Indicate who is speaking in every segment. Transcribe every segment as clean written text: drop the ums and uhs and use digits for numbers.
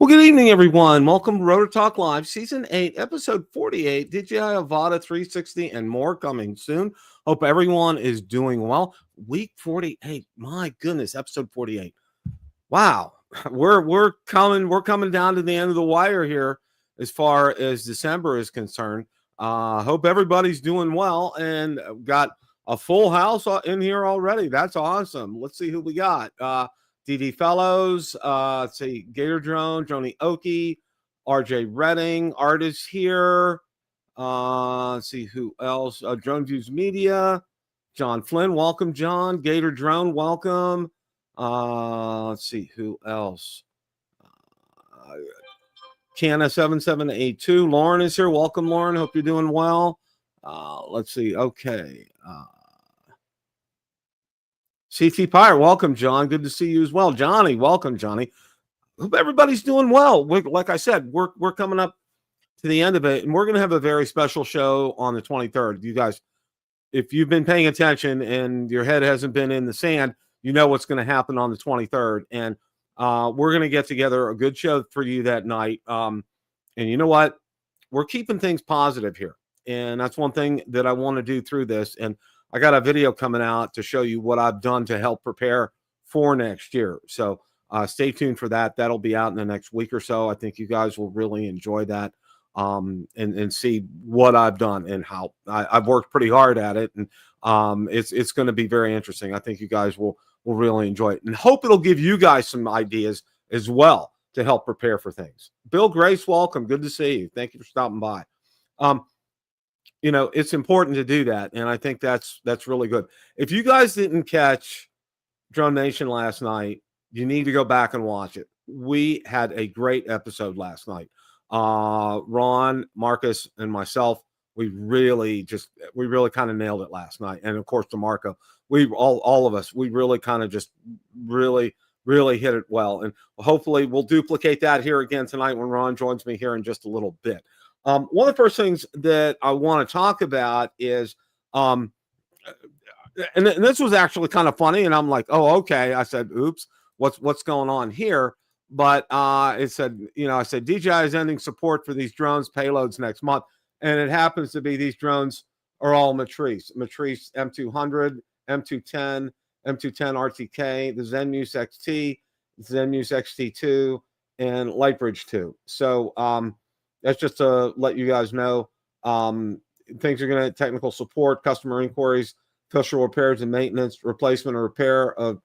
Speaker 1: Well, good evening, everyone. Welcome to Rotor Talk Live, Season 8, Episode 48, DJI Avata 360, and more coming soon. Hope everyone is doing well. Week 48, my goodness, Episode 48. Wow, we're coming down to the end of the wire here as far as December is concerned. Hope everybody's doing well and got a full house in here already. That's awesome. Let's see who we got. DD Fellows, let's see, Gator Drone, Joni Oki, RJ Redding, Art is here. Let's see who else. Drone Views Media, John Flynn, welcome, John. Gator Drone, welcome. Let's see who else. Canna 7782, Lauren is here. Welcome, Lauren. Hope you're doing well. Let's see. Okay. CT Pyre, welcome, John. Good to see you as well. Johnny, welcome, Johnny. Hope everybody's doing well. Like I said, we're coming up to the end of it, and we're going to have a very special show on the 23rd. You guys, if you've been paying attention and your head hasn't been in the sand, you know what's going to happen on the 23rd. And we're going to get together a good show for you that night. And you know what? We're keeping things positive here. And that's one thing that I want to do through this. And I got a video coming out to show you what I've done to help prepare for next year. So stay tuned for that. That'll be out in the next week or so. I think you guys will really enjoy that and see what I've done and how I've worked pretty hard at it. And it's going to be very interesting. I think you guys will really enjoy it and hope it'll give you guys some ideas as well to help prepare for things. Bill Grace, welcome. Good to see you. Thank you for stopping by. You know, it's important to do that. And I think that's really good. If you guys didn't catch Drone Nation last night, you need to go back and watch it. We had a great episode last night. Ron, Marcus, and myself, we really kind of nailed it last night. And of course, DeMarco, we all of us, we really kind of just really hit it well. And hopefully we'll duplicate that here again tonight when Ron joins me here in just a little bit. One of the first things that I want to talk about is, and this was actually kind of funny. And I'm like, oh, okay. I said, oops, what's going on here? But it said, I said, DJI is ending support for these drones payloads next month. And it happens to be these drones are all Matrice M200, M210, M210 RTK, the Zen Muse XT, Zen Muse XT2, and Lightbridge 2. So, that's just to let you guys know. Things are going to technical support, customer inquiries, official repairs and maintenance, replacement or repair of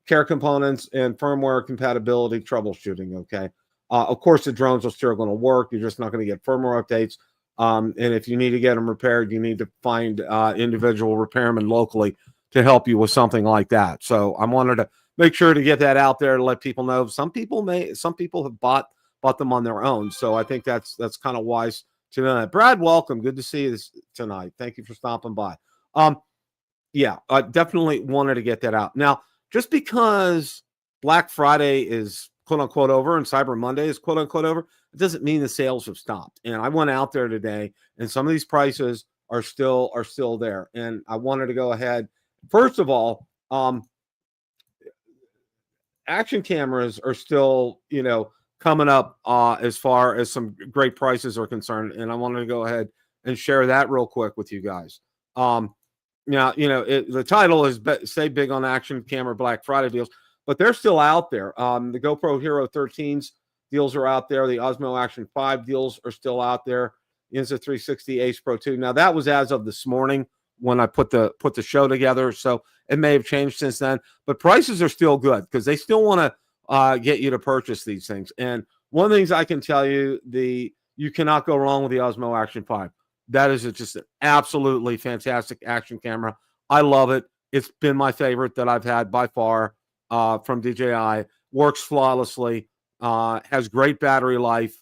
Speaker 1: care components, and firmware compatibility troubleshooting. Okay. Of course, the drones are still going to work. You're just not going to get firmware updates. And if you need to get them repaired, you need to find individual repairmen locally to help you with something like that. So I wanted to make sure to get that out there to let people know. Some people have bought them on their own. So I think that's kind of wise to know that. Brad, welcome. Good to see you tonight. Thank you for stopping by. Yeah, I definitely wanted to get that out. Now, just because Black Friday is quote unquote over and Cyber Monday is quote unquote over, it doesn't mean the sales have stopped. And I went out there today and some of these prices are still there. And I wanted to go ahead. First of all, action cameras are still, coming up as far as some great prices are concerned. And I wanted to go ahead and share that real quick with you guys. Now, the title is Stay Big on Action Camera Black Friday deals, but they're still out there. The GoPro Hero 13s deals are out there. The Osmo Action 5 deals are still out there. Insta360 Ace Pro 2. Now, that was as of this morning when I put the show together. So it may have changed since then, but prices are still good because they still want to get you to purchase these things. And one of the things I can tell you, you cannot go wrong with the Osmo Action 5. That is just an absolutely fantastic action camera. I love it. It's been my favorite that I've had by far from DJI. Works flawlessly. Has great battery life.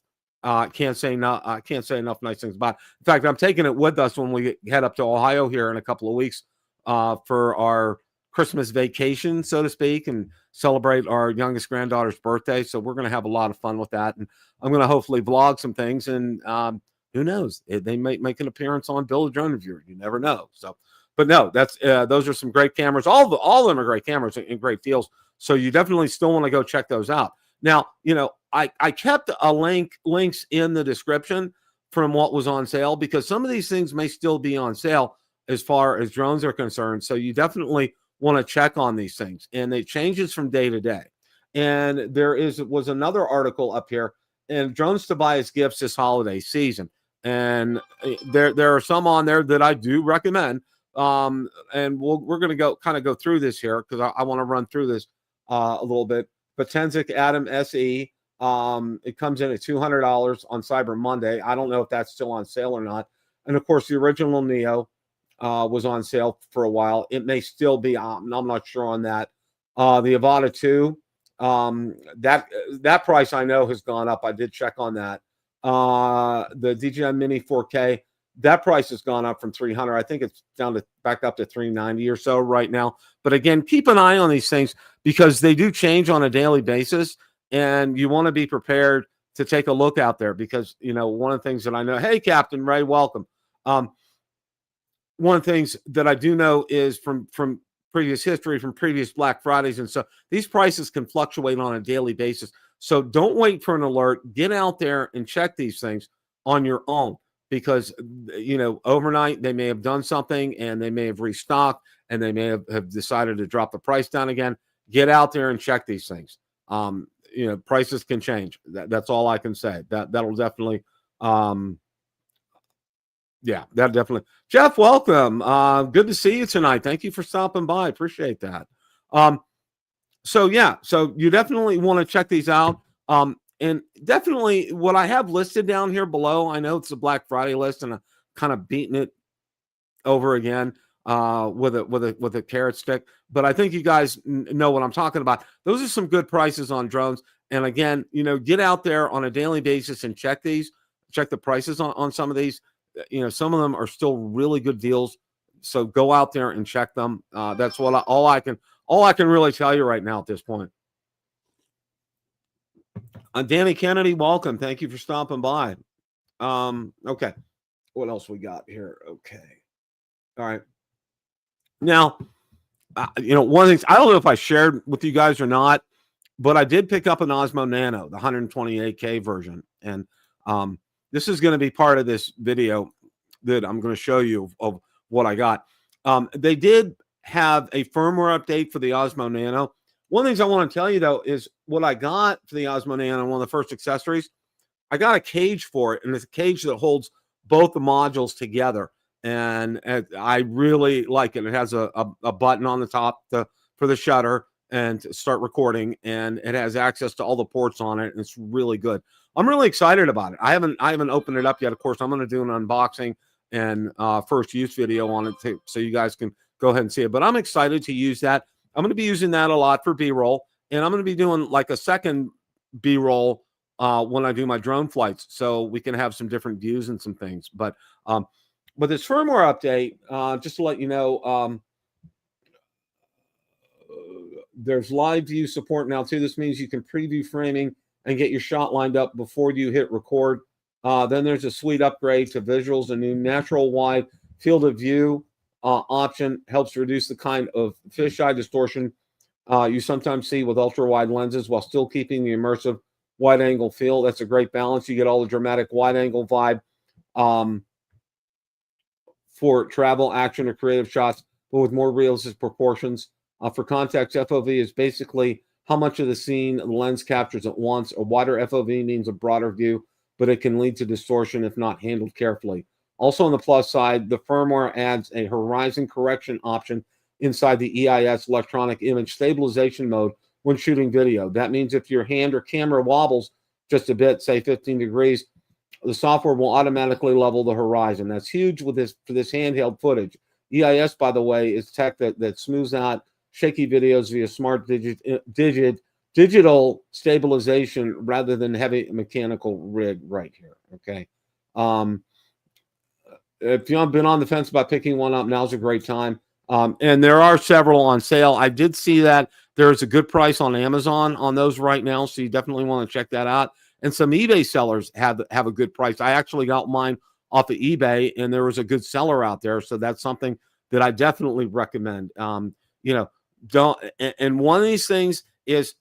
Speaker 1: Can't say enough nice things about it. In fact, I'm taking it with us when we head up to Ohio here in a couple of weeks for our Christmas vacation, so to speak, and celebrate our youngest granddaughter's birthday. So we're going to have a lot of fun with that. And I'm going to hopefully vlog some things. And who knows? They might make an appearance on Build a Drone Reviewer. You never know. So, but no, that's those are some great cameras. All of them are great cameras and great deals. So you definitely still want to go check those out. Now, I kept a links in the description from what was on sale, because some of these things may still be on sale as far as drones are concerned. So you definitely want to check on these things, and it changes from day to day. And there was another article up here, and drones to buy as gifts this holiday season. And there are some on there that I do recommend. And we're going to go through this here, because I want to run through this a little bit. Potensic Atom SE. It comes in at $200 on Cyber Monday. I don't know if that's still on sale or not. And of course, the original Neo was on sale for a while. It may still be. I'm not sure on that. The Avata 2, that price I know has gone up. I did check on that. The DJI Mini 4K, that price has gone up from $300. I think it's back up to $390 or so right now. But again, keep an eye on these things, because they do change on a daily basis, and you want to be prepared to take a look out there, because, one of the things that I know, hey, Captain Ray, welcome. One of the things that I do know is from previous history, from previous Black Fridays, and so these prices can fluctuate on a daily basis. So don't wait for an alert. Get out there and check these things on your own, because, overnight they may have done something, and they may have restocked, and they may have decided to drop the price down again. Get out there and check these things. Prices can change. That's all I can say. That'll definitely, that definitely. Jeff, welcome. Good to see you tonight. Thank you for stopping by. Appreciate that. So you definitely want to check these out. And definitely what I have listed down here below, I know it's a Black Friday list, and I'm kind of beating it over again with a carrot stick, but I think you guys know what I'm talking about. Those are some good prices on drones. And again, get out there on a daily basis and check the prices on some of these. Some of them are still really good deals. So go out there and check them. That's all I can really tell you right now at this point. Danny Kennedy, welcome. Thank you for stopping by. Okay. What else we got here? Okay. All right. Now, one of the things, I don't know if I shared with you guys or not, but I did pick up an Osmo Nano, the 128K version. And this is going to be part of this video that I'm going to show you of what I got. They did have a firmware update for the Osmo Nano. One of the things I want to tell you, though, is what I got for the Osmo Nano, one of the first accessories, I got a cage for it, and it's a cage that holds both the modules together. And I really like it. It has a button on the top for the shutter and to start recording, and it has access to all the ports on it, and it's really good. I'm really excited about it. I haven't opened it up yet. Of course, I'm going to do an unboxing and first use video on it so you guys can go ahead and see it. But I'm excited to use that. I'm going to be using that a lot for B-roll, and I'm going to be doing like a second B-roll when I do my drone flights, so we can have some different views and some things. But this firmware update, just to let you know, there's live view support now too. This means you can preview framing and get your shot lined up before you hit record. Then there's a sweet upgrade to visuals. A new natural wide field of view option helps reduce the kind of fisheye distortion you sometimes see with ultra wide lenses, while still keeping the immersive wide angle feel. That's a great balance. You get all the dramatic wide angle vibe for travel, action, or creative shots, but with more realistic proportions. For context, FOV is basically how much of the scene the lens captures at once. A wider FOV means a broader view, but it can lead to distortion if not handled carefully. Also on the plus side, the firmware adds a horizon correction option inside the EIS electronic image stabilization mode when shooting video. That means if your hand or camera wobbles just a bit, say 15 degrees, the software will automatically level the horizon. That's huge for this handheld footage. EIS, by the way, is tech that smooths out shaky videos via smart digital stabilization rather than heavy mechanical rig right here. Okay. If you haven't been on the fence about picking one up, now's a great time. And there are several on sale. I did see that there's a good price on Amazon on those right now, so you definitely want to check that out. And some eBay sellers have a good price. I actually got mine off of eBay, and there was a good seller out there, so that's something that I definitely recommend. Don't. And one of these things is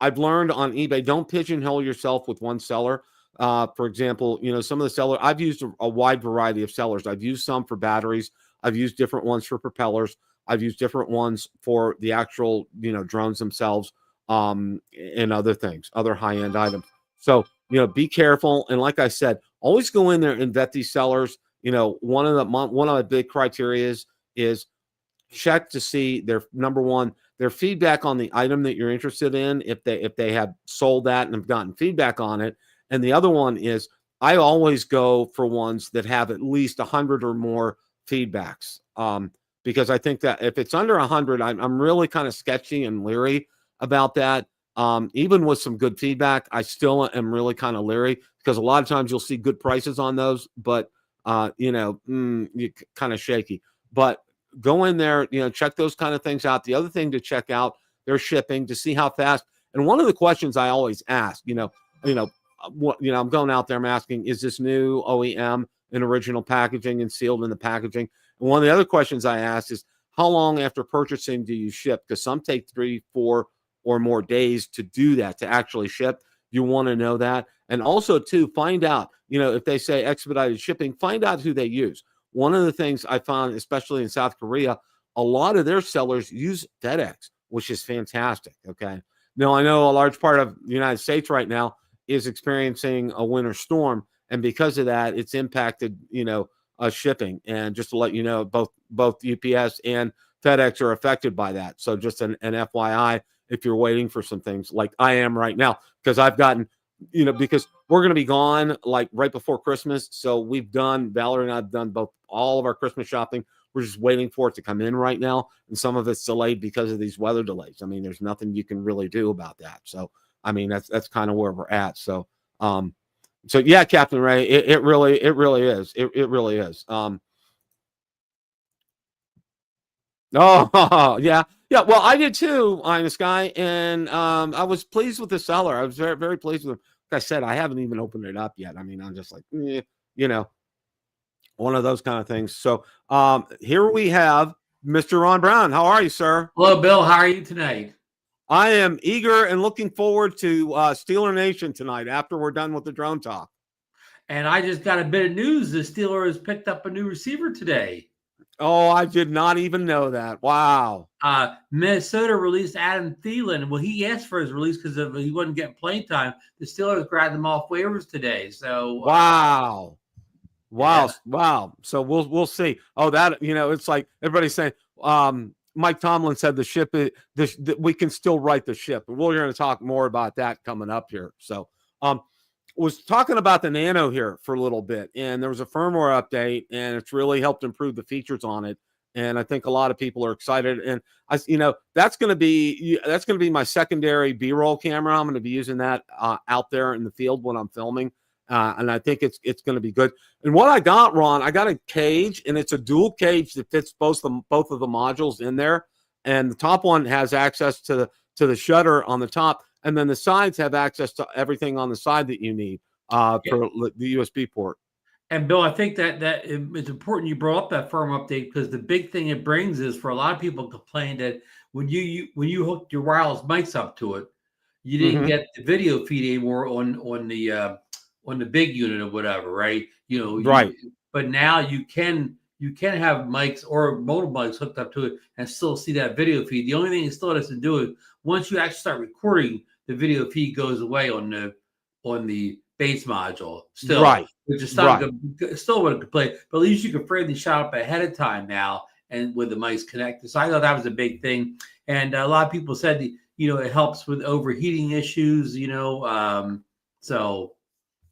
Speaker 1: I've learned on eBay, don't pigeonhole yourself with one seller. For example, some of the sellers, I've used a wide variety of sellers. I've used some for batteries. I've used different ones for propellers. I've used different ones for the actual, drones themselves, and other things, other high-end items. So, be careful. And like I said, always go in there and vet these sellers. One of the big criteria is check to see their number one, their feedback on the item that you're interested in, if they have sold that and have gotten feedback on it. And the other one is, I always go for ones that have at least 100 or more feedbacks, because I think that if it's under 100, I'm really kind of sketchy and leery about that. Even with some good feedback, I still am really kind of leery, because a lot of times you'll see good prices on those, but you kind of shaky. But go in there, check those kind of things out. The other thing to check out, their shipping, to see how fast. And one of the questions I always ask, I'm going out there, I'm asking, is this new OEM in original packaging and sealed in the packaging? And one of the other questions I ask is, how long after purchasing do you ship? Because some take 3, 4 or more days to do that, to actually ship. You want to know that. And also, too, find out, if they say expedited shipping, find out who they use. One of the things I found, especially in South Korea, a lot of their sellers use FedEx, which is fantastic. Okay. Now, I know a large part of the United States right now is experiencing a winter storm, and because of that, it's impacted, shipping. And just to let you know, both UPS and FedEx are affected by that. So just an FYI, if you're waiting for some things, like I am right now, because I've gotten, because we're going to be gone like right before Christmas. So Valerie and I've done all of our Christmas shopping. We're just waiting for it to come in right now. And some of it's delayed because of these weather delays. I mean, there's nothing you can really do about that. So, I mean, that's kind of where we're at. So, yeah, Captain Ray, it really is. It really is. Oh, yeah. Yeah, well, I did too, Ines Guy, and I was pleased with the seller. I was very, very pleased with him. Like I said, I haven't even opened it up yet. I mean, I'm just like, one of those kind of things. So here we have Mr. Ron Brown. How are you, sir?
Speaker 2: Hello, Bill. How are you tonight?
Speaker 1: I am eager and looking forward to Steeler Nation tonight after we're done with the drone talk.
Speaker 2: And I just got a bit of news. The Steelers picked up a new receiver today.
Speaker 1: Oh, I did not even know that. Wow.
Speaker 2: Minnesota released Adam Thielen. Well, he asked for his release because he wasn't getting playing time. The Steelers grabbed him off waivers today. So
Speaker 1: wow. Wow.
Speaker 2: Yeah.
Speaker 1: Wow. So we'll see. Oh, that, it's like everybody's saying, Mike Tomlin said we can still write the ship. And we're going to talk more about that coming up here. So, was talking about the Nano here for a little bit, and there was a firmware update, and it's really helped improve the features on it. And I think a lot of people are excited. And that's going to be my secondary B-roll camera. I'm going to be using that out there in the field when I'm filming. And I think it's going to be good. And what I got, Ron, I got a cage, and it's a dual cage that fits both of the modules in there. And the top one has access to the shutter on the top, and then the sides have access to everything on the side that you need for the USB port.
Speaker 2: And Bill, I think that it's important you brought up that firm update, because the big thing it brings is, for a lot of people complain that when you hooked your wireless mics up to it, you didn't get the video feed anymore on the big unit or whatever, right?
Speaker 1: Right.
Speaker 2: But now you can have mics or mobile mics hooked up to it and still see that video feed. The only thing it still has to do is, once you actually start recording, the video feed goes away on the base module still,
Speaker 1: right?
Speaker 2: Which is still would complain, but at least you can frame the shot up ahead of time now, and with the mics connected. So I thought that was a big thing, and a lot of people said that, it helps with overheating issues.
Speaker 1: One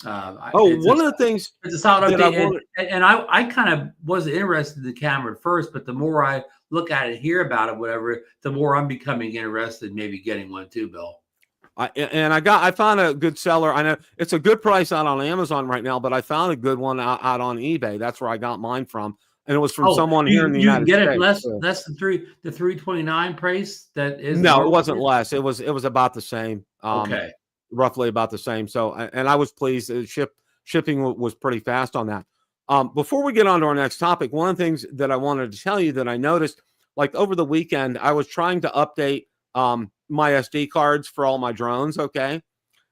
Speaker 1: of the things,
Speaker 2: it's a solid update, and I kind of wasn't interested in the camera at first, but the more I look at it, hear about it, whatever, the more I'm becoming interested in maybe getting one too, Bill.
Speaker 1: I found a good seller. I know it's a good price out on Amazon right now, but I found a good one out on eBay. That's where I got mine from, and it was from someone here in the United States.
Speaker 2: You can get it less than the $329 price. That is
Speaker 1: no, it wasn't less. It was about the same.
Speaker 2: Okay.
Speaker 1: Roughly about the same. So, and I was pleased. Shipping was pretty fast on that. Before we get on to our next topic, one of the things that I wanted to tell you that I noticed, like over the weekend, I was trying to update my SD cards for all my drones. Okay.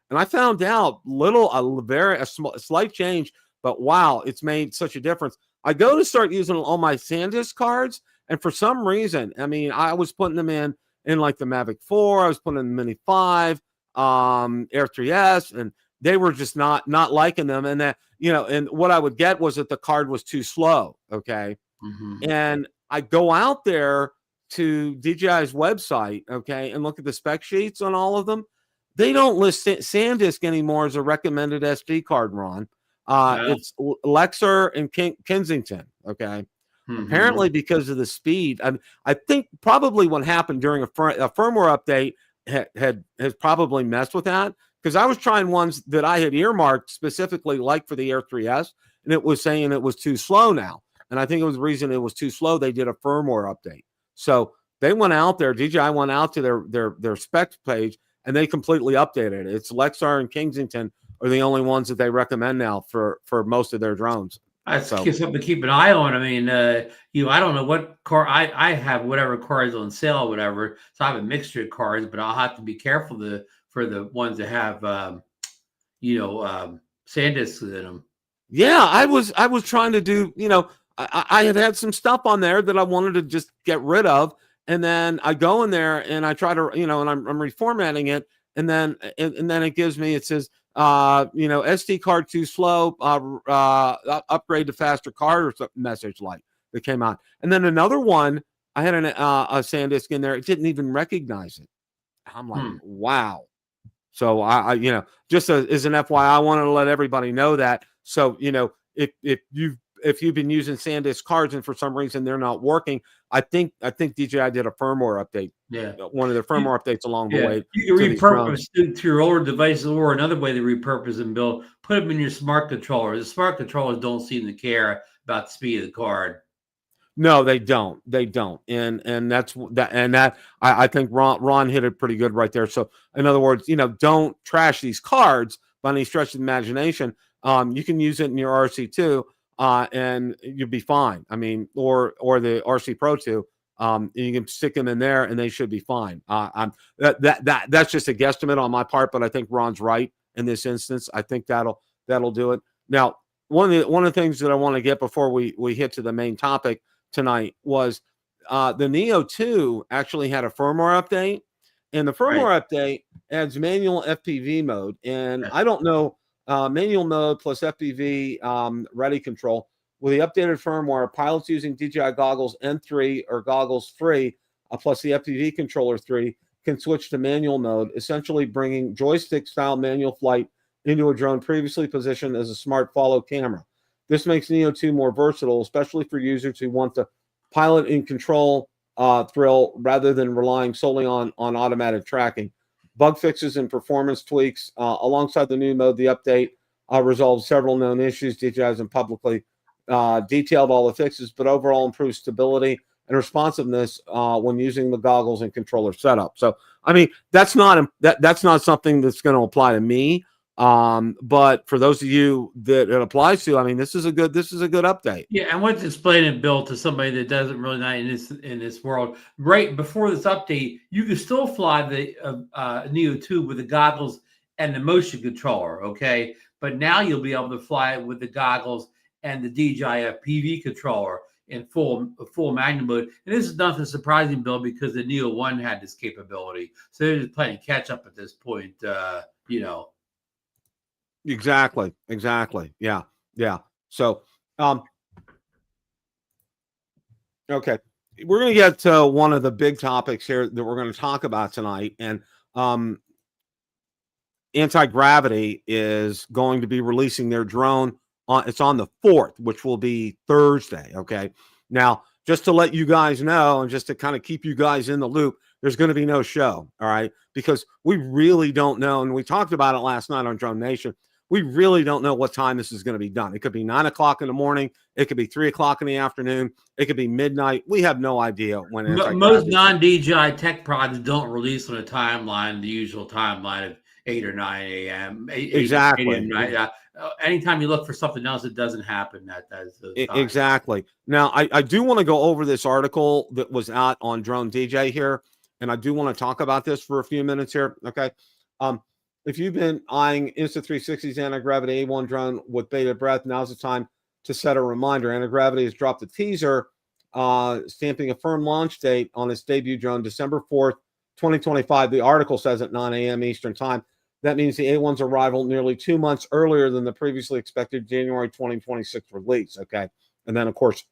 Speaker 1: And I found out a slight change, but wow, it's made such a difference. I go to start using all my SanDisk cards, and for some reason, I mean, I was putting them in like the Mavic 4, I was putting in the Mini 5, Air 3S, and they were just not liking them. And that, and what I would get was that the card was too slow. Okay.
Speaker 2: Mm-hmm.
Speaker 1: And I go out there to DJI's website, okay, and look at the spec sheets on all of them. They don't list SanDisk anymore as a recommended SD card, Ron. It's Lexar and Kensington, okay? Mm-hmm. Apparently because of the speed. I think probably what happened during a firmware update has probably messed with that, because I was trying ones that I had earmarked specifically like for the Air 3S, and it was saying it was too slow now. And I think it was the reason it was too slow. They did a firmware update. So they went out there, DJI went out to their specs page, and they completely updated it. It's Lexar and Kensington are the only ones that they recommend now for most of their drones.
Speaker 2: That's something to keep an eye on. I mean, I don't know what car I have, whatever car is on sale or whatever. So I have a mixture of cars, but I'll have to be careful for the ones that have, SanDisks in them.
Speaker 1: Yeah, I was trying to do, I had some stuff on there that I wanted to just get rid of. And then I go in there and I try to, and I'm reformatting it. And then it gives me, it says, SD card too slow, upgrade to faster card or something message like that came out. And then another one, I had a SanDisk in there. It didn't even recognize it. I'm like, wow. So I just as an FYI, I wanted to let everybody know that. So, if you've been using SanDisk cards and for some reason they're not working, I think DJI did a firmware update.
Speaker 2: Yeah,
Speaker 1: one of their firmware updates along the way.
Speaker 2: You can repurpose to your older devices, or another way to repurpose them, Bill. Put them in your smart controller. The smart controllers don't seem to care about the speed of the card.
Speaker 1: No, they don't. They don't. And that's that. And that I think Ron hit it pretty good right there. So in other words, don't trash these cards by any stretch of the imagination. You can use it in your RC2. And you'll be fine. I mean, or the RC Pro 2, you can stick them in there and they should be fine. That's just a guesstimate on my part, but I think Ron's right in this instance. I think that'll do it. Now, one of the things that I want to get before we hit to the main topic tonight was the Neo 2 actually had a firmware update, and the firmware update adds manual FPV mode, and I don't know. Manual mode plus FPV ready control. With the updated firmware, pilots using DJI goggles N3 or goggles 3 plus the FPV controller 3 can switch to manual mode, essentially bringing joystick-style manual flight into a drone previously positioned as a smart follow camera. This makes Neo 2 more versatile, especially for users who want to pilot and control thrill rather than relying solely on automatic tracking. Bug fixes and performance tweaks alongside the new mode. The update resolves several known issues. DJI hasn't publicly detailed all the fixes, but overall improves stability and responsiveness when using the goggles and controller setup. So, I mean, that's not something that's going to apply to me. But for those of you that it applies to, I mean, this is a good update.
Speaker 2: Yeah, I want to explain it, Bill, to somebody that doesn't really know in this world. Right before this update, you can still fly the Neo 2 with the goggles and the motion controller, okay? But now you'll be able to fly it with the goggles and the DJI FPV controller in full manual mode. And this is nothing surprising, Bill, because the Neo 1 had this capability. So they're just playing catch up at this point,
Speaker 1: Exactly. Yeah. So, okay, we're going to get to one of the big topics here that we're going to talk about tonight, and Antigravity is going to be releasing their drone it's on the 4th, which will be Thursday. Okay, now just to let you guys know, and just to kind of keep you guys in the loop, there's going to be no show. All right, because we really don't know, and we talked about it last night on Drone Nation. We really don't know what time this is going to be done. It could be 9 o'clock in the morning. It could be 3 o'clock in the afternoon. It could be midnight. We have no idea when.
Speaker 2: Most non-DJI tech products don't release on a timeline, the usual timeline of 8 or 9 a.m.
Speaker 1: Exactly.
Speaker 2: Anytime you look for something else, it doesn't happen.
Speaker 1: Exactly. Now, I do want to go over this article that was out on Drone DJ here. and I do want to talk about this for a few minutes here. Okay. If you've been eyeing Insta360's Antigravity A1 drone with bated breath, now's the time to set a reminder. Antigravity has dropped a teaser stamping a firm launch date on its debut drone, December 4th, 2025. The article says at 9 a.m. Eastern time. That means the A1's arrival nearly 2 months earlier than the previously expected January 2026 release. Okay. And then, of course,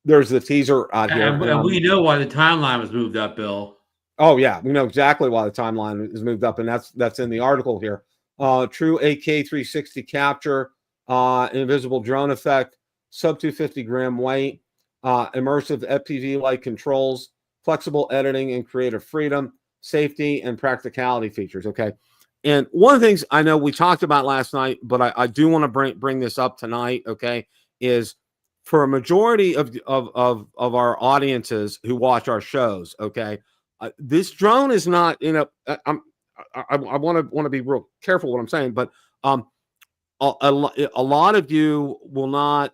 Speaker 1: there's the teaser out here.
Speaker 2: And we know why the timeline was moved up, Bill.
Speaker 1: Oh, yeah. We know exactly why the timeline is moved up, and that's in the article here. True 8K 360 capture, invisible drone effect, sub 250 gram weight, immersive FPV-like controls, flexible editing and creative freedom, safety, and practicality features. Okay. And one of the things I know we talked about last night, but I do want to bring this up tonight, okay, is for a majority of our audiences who watch our shows, okay, this drone is not, you know, I want to be real careful what I'm saying, but a lot of you will not.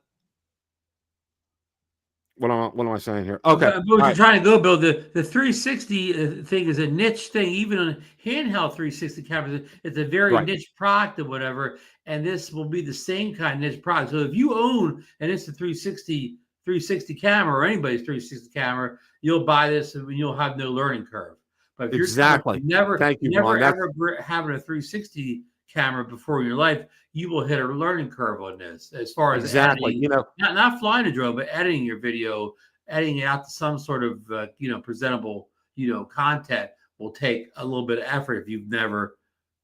Speaker 1: What am I saying here? Okay.
Speaker 2: But what you're trying to go, Bill, the 360 thing is a niche thing. Even on handheld 360 cameras, it's a very niche product or whatever. And this will be the same kind of niche product. So if you own an Insta360 camera or anybody's 360 camera, you'll buy this and you'll have no learning curve. But if you're never ever having a 360 camera before in your life, you will hit a learning curve on this as far as editing,
Speaker 1: you know,
Speaker 2: not flying a drone, but editing your video, editing it out to some sort of presentable content will take a little bit of effort if you've never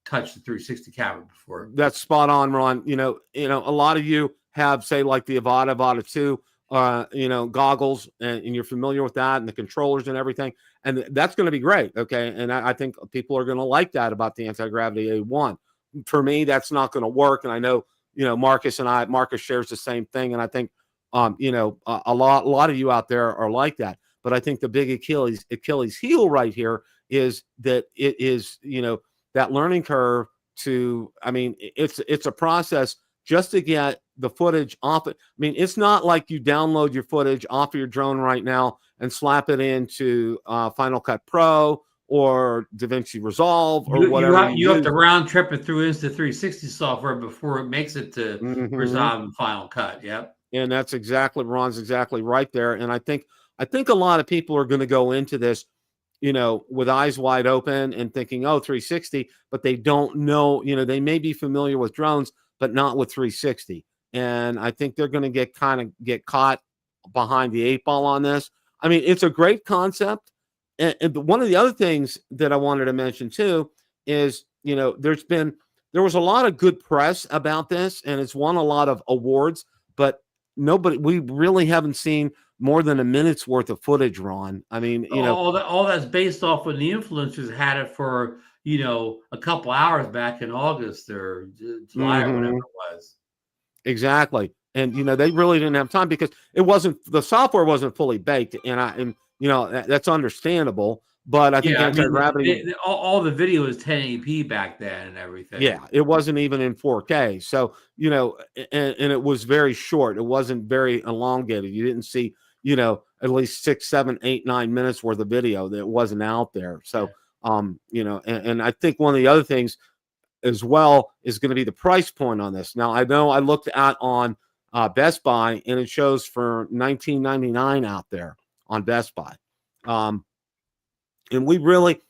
Speaker 2: touched the 360 camera before.
Speaker 1: That's spot on, Ron. You know, a lot of you have, say, like the Avata 2 goggles, and you're familiar with that and the controllers and everything, and that's going to be great. Okay. And I think people are going to like that about the Antigravity A1. For me, that's not going to work. And I know, Marcus shares the same thing. And I think, a lot of you out there are like that. But I think the big Achilles heel right here is that it is, that learning curve it's a process just to get the footage off it. I mean, it's not like you download your footage off of your drone right now and slap it into Final Cut Pro or DaVinci Resolve or whatever.
Speaker 2: You have to round trip it through Insta360 software before it makes it to Resolve and Final Cut. Yep.
Speaker 1: And that's Ron's exactly right there. And I think a lot of people are going to go into this, with eyes wide open and thinking, oh, 360, but they don't know, they may be familiar with drones, but not with 360. And I think they're going to get caught behind the 8 ball on this. I mean, it's a great concept. And one of the other things that I wanted to mention too is, there was a lot of good press about this, and it's won a lot of awards, but we really haven't seen more than a minute's worth of footage, Ron. I mean,
Speaker 2: all that's based off when the influencers had it for, a couple hours back in August or July or whatever it was.
Speaker 1: Exactly. And, they really didn't have time because the software wasn't fully baked. And that's understandable. But I think Antigravity,
Speaker 2: all the video is 1080p back then and everything.
Speaker 1: Yeah, it wasn't even in 4K. So, and it was very short. It wasn't very elongated. You didn't see, at least 6, 7, 8, 9 minutes worth of video that wasn't out there. So, and I think one of the other things as well is going to be the price point on this. Now, I know I looked on Best Buy, and it shows for $19.99 out there on Best Buy. And we really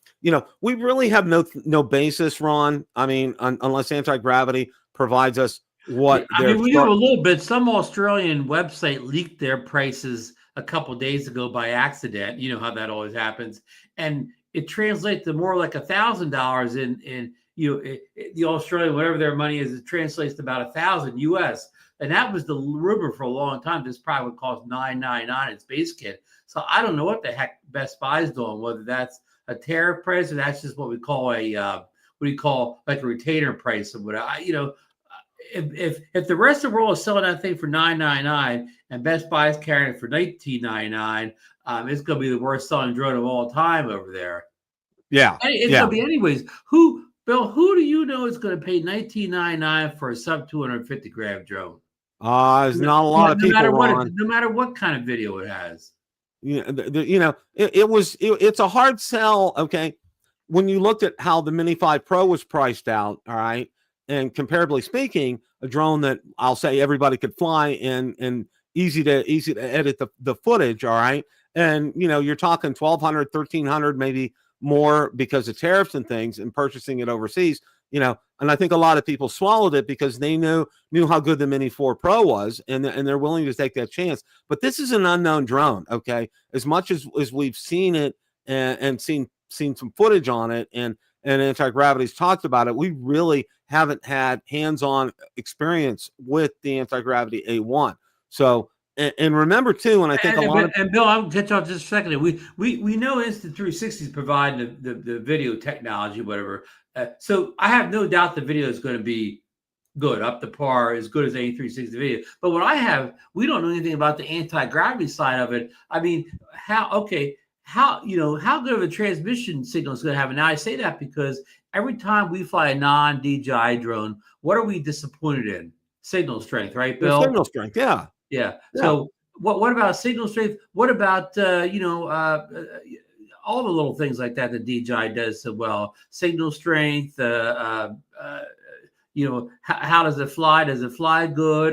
Speaker 1: have no basis, Ron. I mean, unless Antigravity provides us what
Speaker 2: we do a little bit. Some Australian website leaked their prices a couple of days ago by accident. You know how that always happens, and it translates to more like $1,000 in the Australian, whatever their money is. It translates to about $1,000 US, and that was the rumor for a long time. This probably would cost $999 its base kit. So I don't know what the heck Best Buy is doing, whether that's a tariff price or that's just what we call like a retainer price or whatever. If the rest of the world is selling that thing for $999 and Best Buy is carrying it for $19.99, it's going to be the worst selling drone of all time over there.
Speaker 1: Yeah,
Speaker 2: it's going to be anyways. Bill, who do you know is going to pay $19.99 for a sub 250 gram drone?
Speaker 1: There's not a lot of people.
Speaker 2: No matter what kind of video it has.
Speaker 1: It's a hard sell. Okay. When you looked at how the Mini 5 Pro was priced out, all right, and comparably speaking, a drone that I'll say everybody could fly and easy to edit the footage, all right, and you're talking 1,200, 1,300, maybe more because of tariffs and things, and purchasing it overseas, and I think a lot of people swallowed it because they knew how good the Mini 4 Pro was, and they're willing to take that chance. But this is an unknown drone, okay? As much as we've seen it and seen some footage on it, and Antigravity's talked about it, we really haven't had hands-on experience with the Antigravity A1. So, and remember too, and I think
Speaker 2: and Bill, I'll get you off just a second. We know Insta360 is providing the video technology, whatever. So I have no doubt the video is going to be good, up to par, as good as any 360 video. But we don't know anything about the anti-gravity side of it. I mean, how good of a transmission signal is going to have? And now I say that because every time we fly a non-DJI drone, what are we disappointed in? Signal strength, right, Bill?
Speaker 1: Signal strength, yeah.
Speaker 2: Yeah. So what about signal strength? What about all the little things like that DJI does so well? Signal strength, how does it fly? Does it fly good?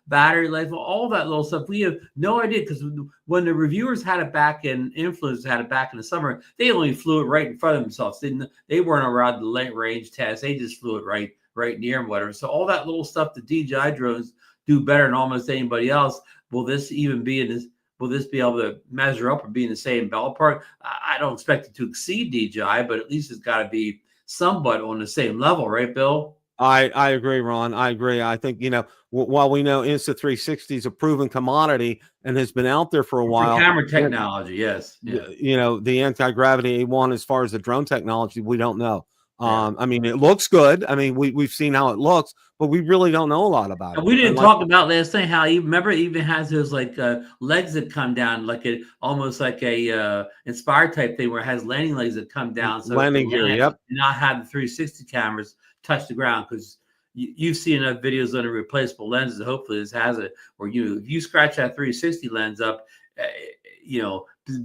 Speaker 2: Battery life, all that little stuff. We have no idea, because when the reviewers had it back in, influencers had it back in the summer, they only flew it right in front of themselves. They weren't around the late range test. They just flew it right near them, whatever. So all that little stuff, the DJI drones do better than almost anybody else. Will this even be in this? Will this be able to measure up or be in the same ballpark? I don't expect it to exceed DJI, but at least it's got to be somewhat on the same level, right, Bill?
Speaker 1: I agree, Ron. I agree. I think, while we know Insta360 is a proven commodity and has been out there for a while.
Speaker 2: Camera technology, yes.
Speaker 1: Yeah. The Antigravity A1, as far as the drone technology, we don't know. I mean, it looks good. I mean, we've seen how it looks, but we really don't know a lot about it.
Speaker 2: We didn't talk about last night how it even has those legs that come down, almost like a Inspire type thing, where it has landing legs that come down. So
Speaker 1: landing gear, yep.
Speaker 2: And not have the 360 cameras touch the ground, because you've seen enough videos on the replaceable lenses. Hopefully this has it, where if you scratch that 360 lens up,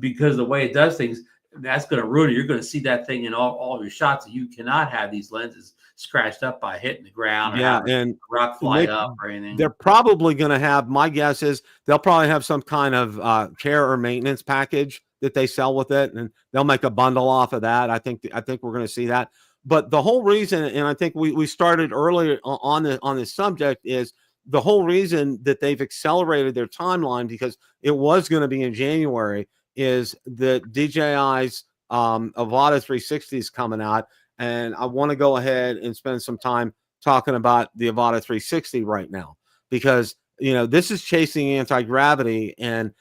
Speaker 2: because of the way it does things, that's going to ruin it. You're going to see that thing in all of your shots. You cannot have these lenses scratched up by hitting the ground,
Speaker 1: and
Speaker 2: rock fly up or anything.
Speaker 1: They're probably going to have, my guess is they'll probably have some kind of care or maintenance package that they sell with it, and they'll make a bundle off of that. I think we're going to see that. But the whole reason, and I think we started earlier on this subject, is the whole reason that they've accelerated their timeline, because it was going to be in January, is that DJI's Avata 360 is coming out. And I want to go ahead and spend some time talking about the Avata 360 right now, because, this is chasing anti-gravity, and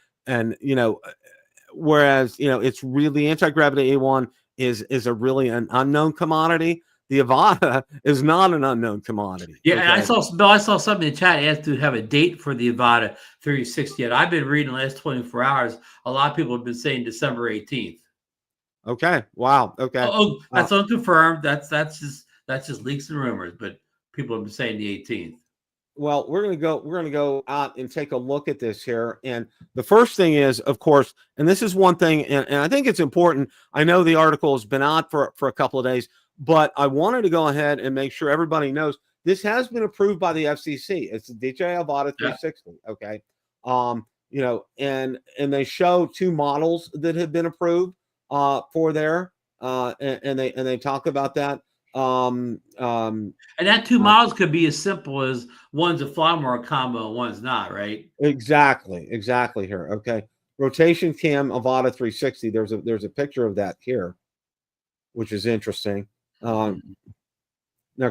Speaker 1: whereas, it's really Antigravity A1 is a really an unknown commodity. The Avata is not an unknown commodity.
Speaker 2: Yeah, okay? And I saw something in the chat asked to have a date for the Avata 360. And I've been reading the last 24 hours. A lot of people have been saying December 18th.
Speaker 1: Okay. Wow. Okay.
Speaker 2: Oh, that's unconfirmed. That's just leaks and rumors, but people have been saying the 18th.
Speaker 1: Well, we're going to go out and take a look at this here. And the first thing is, of course, and this is one thing, and I think it's important. I know the article has been out for a couple of days, but I wanted to go ahead and make sure everybody knows this has been approved by the FCC. It's the DJI Avata 360. Yeah. Okay. And they show two models that have been approved for there. And they talk about that.
Speaker 2: And that two models could be as simple as one's a firmware combo and one's not, right?
Speaker 1: Exactly here. Okay. Rotation cam Avata 360. There's a picture of that here, which is interesting. Now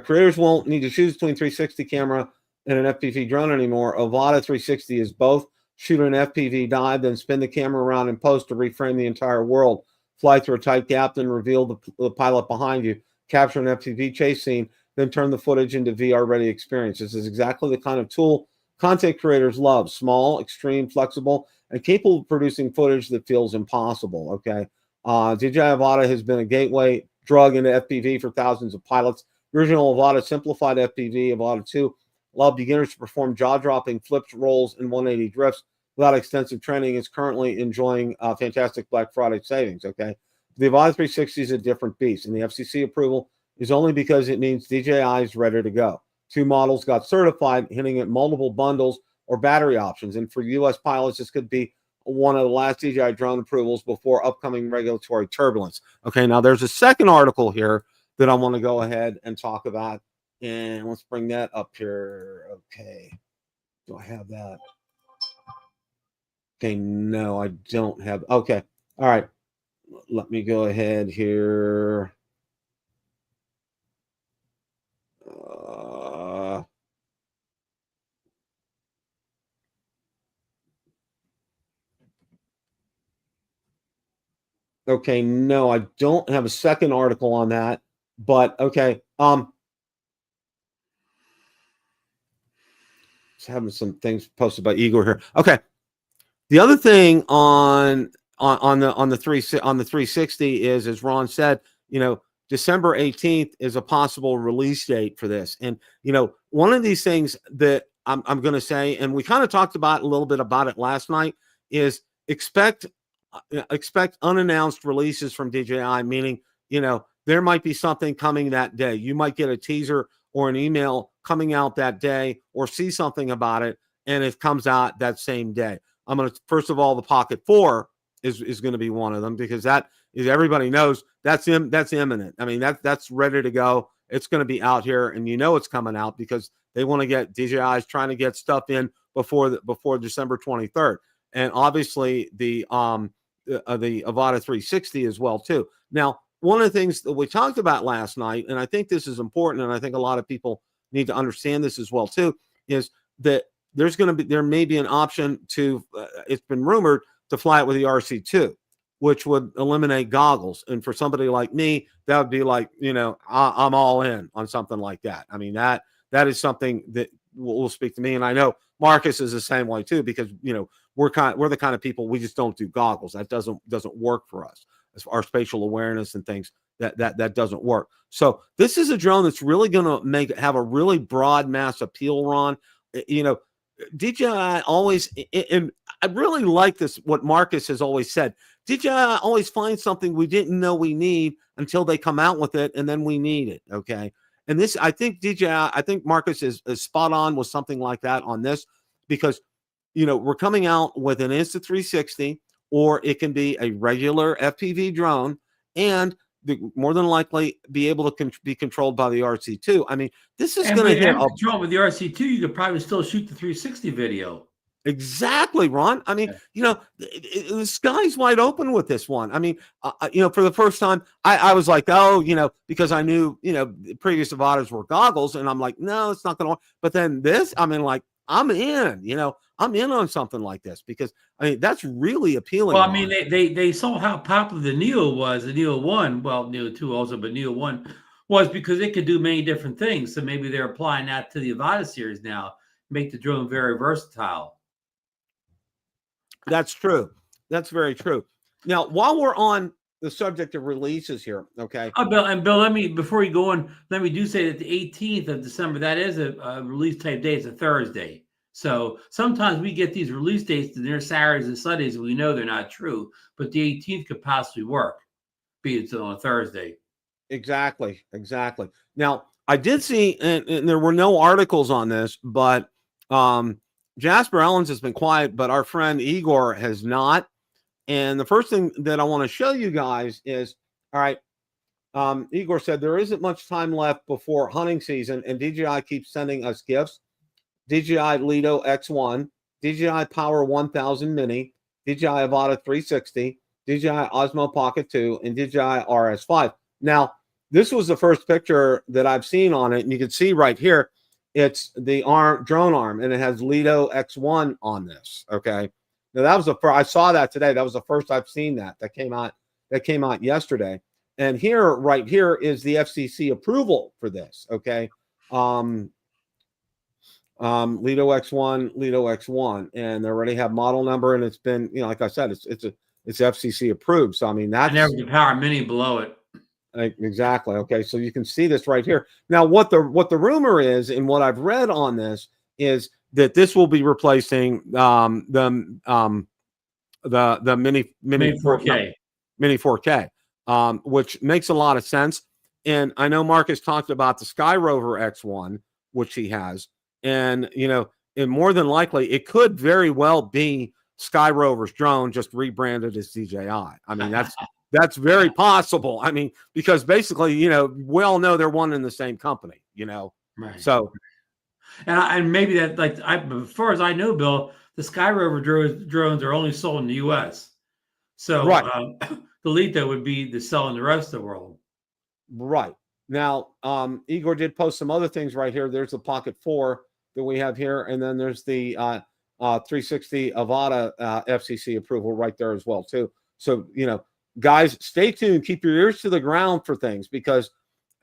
Speaker 1: creators won't need to choose between 360 camera and an FPV drone anymore. Avata 360 is both. Shoot an FPV dive, then spin the camera around in post to reframe the entire world. Fly through a tight gap, then reveal the pilot behind you. Capture an FPV chase scene, then turn the footage into VR-ready experience. This is exactly the kind of tool content creators love. Small, extreme, flexible, and capable of producing footage that feels impossible, okay? DJI Avata has been a gateway drug into FPV for thousands of pilots. Original Avata simplified FPV, Avata 2, allowed beginners to perform jaw-dropping flips, rolls, and 180 drifts. without extensive training is currently enjoying fantastic Black Friday savings. Okay, the Avata 360 is a different beast, and the FCC approval is only because it means DJI is ready to go. 2 models got certified, hinting at multiple bundles or battery options. And for U.S. pilots, this could be one of the last DJI drone approvals before upcoming regulatory turbulence. Okay, now there's a second article here that I want to go ahead and talk about. And let's bring that up here. Okay, do I have that? Okay, no, I don't have. Okay, all right. Let me go ahead here. Okay, no, I don't have a second article on that, but okay. Just having some things posted by Igor here. Okay. The other thing on the 360 is, as Ron said, December 18th is a possible release date for this. And one of these things that I'm going to say, and we kind of talked about a little bit about it last night, is expect unannounced releases from DJI, meaning, there might be something coming that day. You might get a teaser or an email coming out that day, or see something about it, and it comes out that same day. I'm going to, first of all, the Pocket 4 is going to be one of them, because that is, everybody knows that's imminent. I mean, that's ready to go. It's going to be out here, and it's coming out because they want to get, DJI is trying to get stuff in before December 23rd. And obviously the Avata 360 as well too. Now, one of the things that we talked about last night, and I think this is important, and I think a lot of people need to understand this as well too, is that there may be an option to, it's been rumored, to fly it with the RC2, which would eliminate goggles. And for somebody like me, that would be like, I'm all in on something like that. I mean, that is something that will speak to me. And I know Marcus is the same way too, because, we're the kind of people, we just don't do goggles. That doesn't work for us. As our spatial awareness and things, that doesn't work. So this is a drone that's really going to have a really broad mass appeal, Ron. DJI always, and I really like this, what Marcus has always said. DJI always finds something we didn't know we need until they come out with it, and then we need it. Okay. And this, I think Marcus is spot on with something like that on this, because, we're coming out with an Insta360, or it can be a regular FPV drone, and more than likely be able to be controlled by the RC2. I mean, this is going to hit
Speaker 2: control with the RC2. You could probably still shoot the 360 video.
Speaker 1: Exactly, Ron. I mean, the sky's wide open with this one. I mean, for the first time, I was like, because I knew, the previous Avatas were goggles, and I'm like, no, it's not going to work. But then this, I'm in, I'm in on something like this, because I mean, that's really appealing.
Speaker 2: Well, I mean, they saw how popular the Neo was, the Neo 1, well, Neo 2 also, but Neo 1 was because it could do many different things. So maybe they're applying that to the Avata series now, make the drone very versatile.
Speaker 1: That's true. That's very true. Now, while we're on the subject of releases here, okay.
Speaker 2: Bill, before you go on, let me do say that the 18th of December, that is a release type day. It's a Thursday. So sometimes we get these release dates and they're Saturdays and Sundays, and we know they're not true, but the 18th could possibly work, be it on a Thursday.
Speaker 1: Exactly. Now, I did see, and there were no articles on this, but Jasper Ellens has been quiet, but our friend Igor has not. And the first thing that I want to show you guys is, all right, Igor said there isn't much time left before hunting season, and DJI keeps sending us gifts. DJI Lido X1, DJI Power 1000 Mini, DJI Avata 360, DJI Osmo Pocket 2, and DJI RS5. Now, this was the first picture that I've seen on it, and you can see right here, it's the drone arm, and it has Lido X1 on this. Okay, now that was the first I saw that today. That was the first I've seen that came out yesterday. And here, right here, is the FCC approval for this. Okay, Lido X1, and they already have model number, and it's been, like I said, it's FCC approved. So I mean, that's,
Speaker 2: and there's the Power Mini below it.
Speaker 1: Exactly. Okay, so you can see this right here. Now, what the rumor is, and what I've read on this, is that this will be replacing the mini
Speaker 2: 4K.
Speaker 1: Mini 4K, which makes a lot of sense. And I know Mark has talked about the Sky Rover X1, which he has, and and more than likely it could very well be Sky Rover's drone just rebranded as DJI. I mean, that's very possible. I mean, because basically, we all know they're one and the same company,
Speaker 2: Right.
Speaker 1: So,
Speaker 2: and maybe that, like, as far as I know, Bill, the Sky Rover drones are only sold in the U.S. So
Speaker 1: right.
Speaker 2: the lead that would be to sell in the rest of the world.
Speaker 1: Right. Now, Igor did post some other things right here. There's the Pocket 4 that we have here, and then there's the 360 Avata FCC approval right there as well, too. So, guys, stay tuned. Keep your ears to the ground for things, because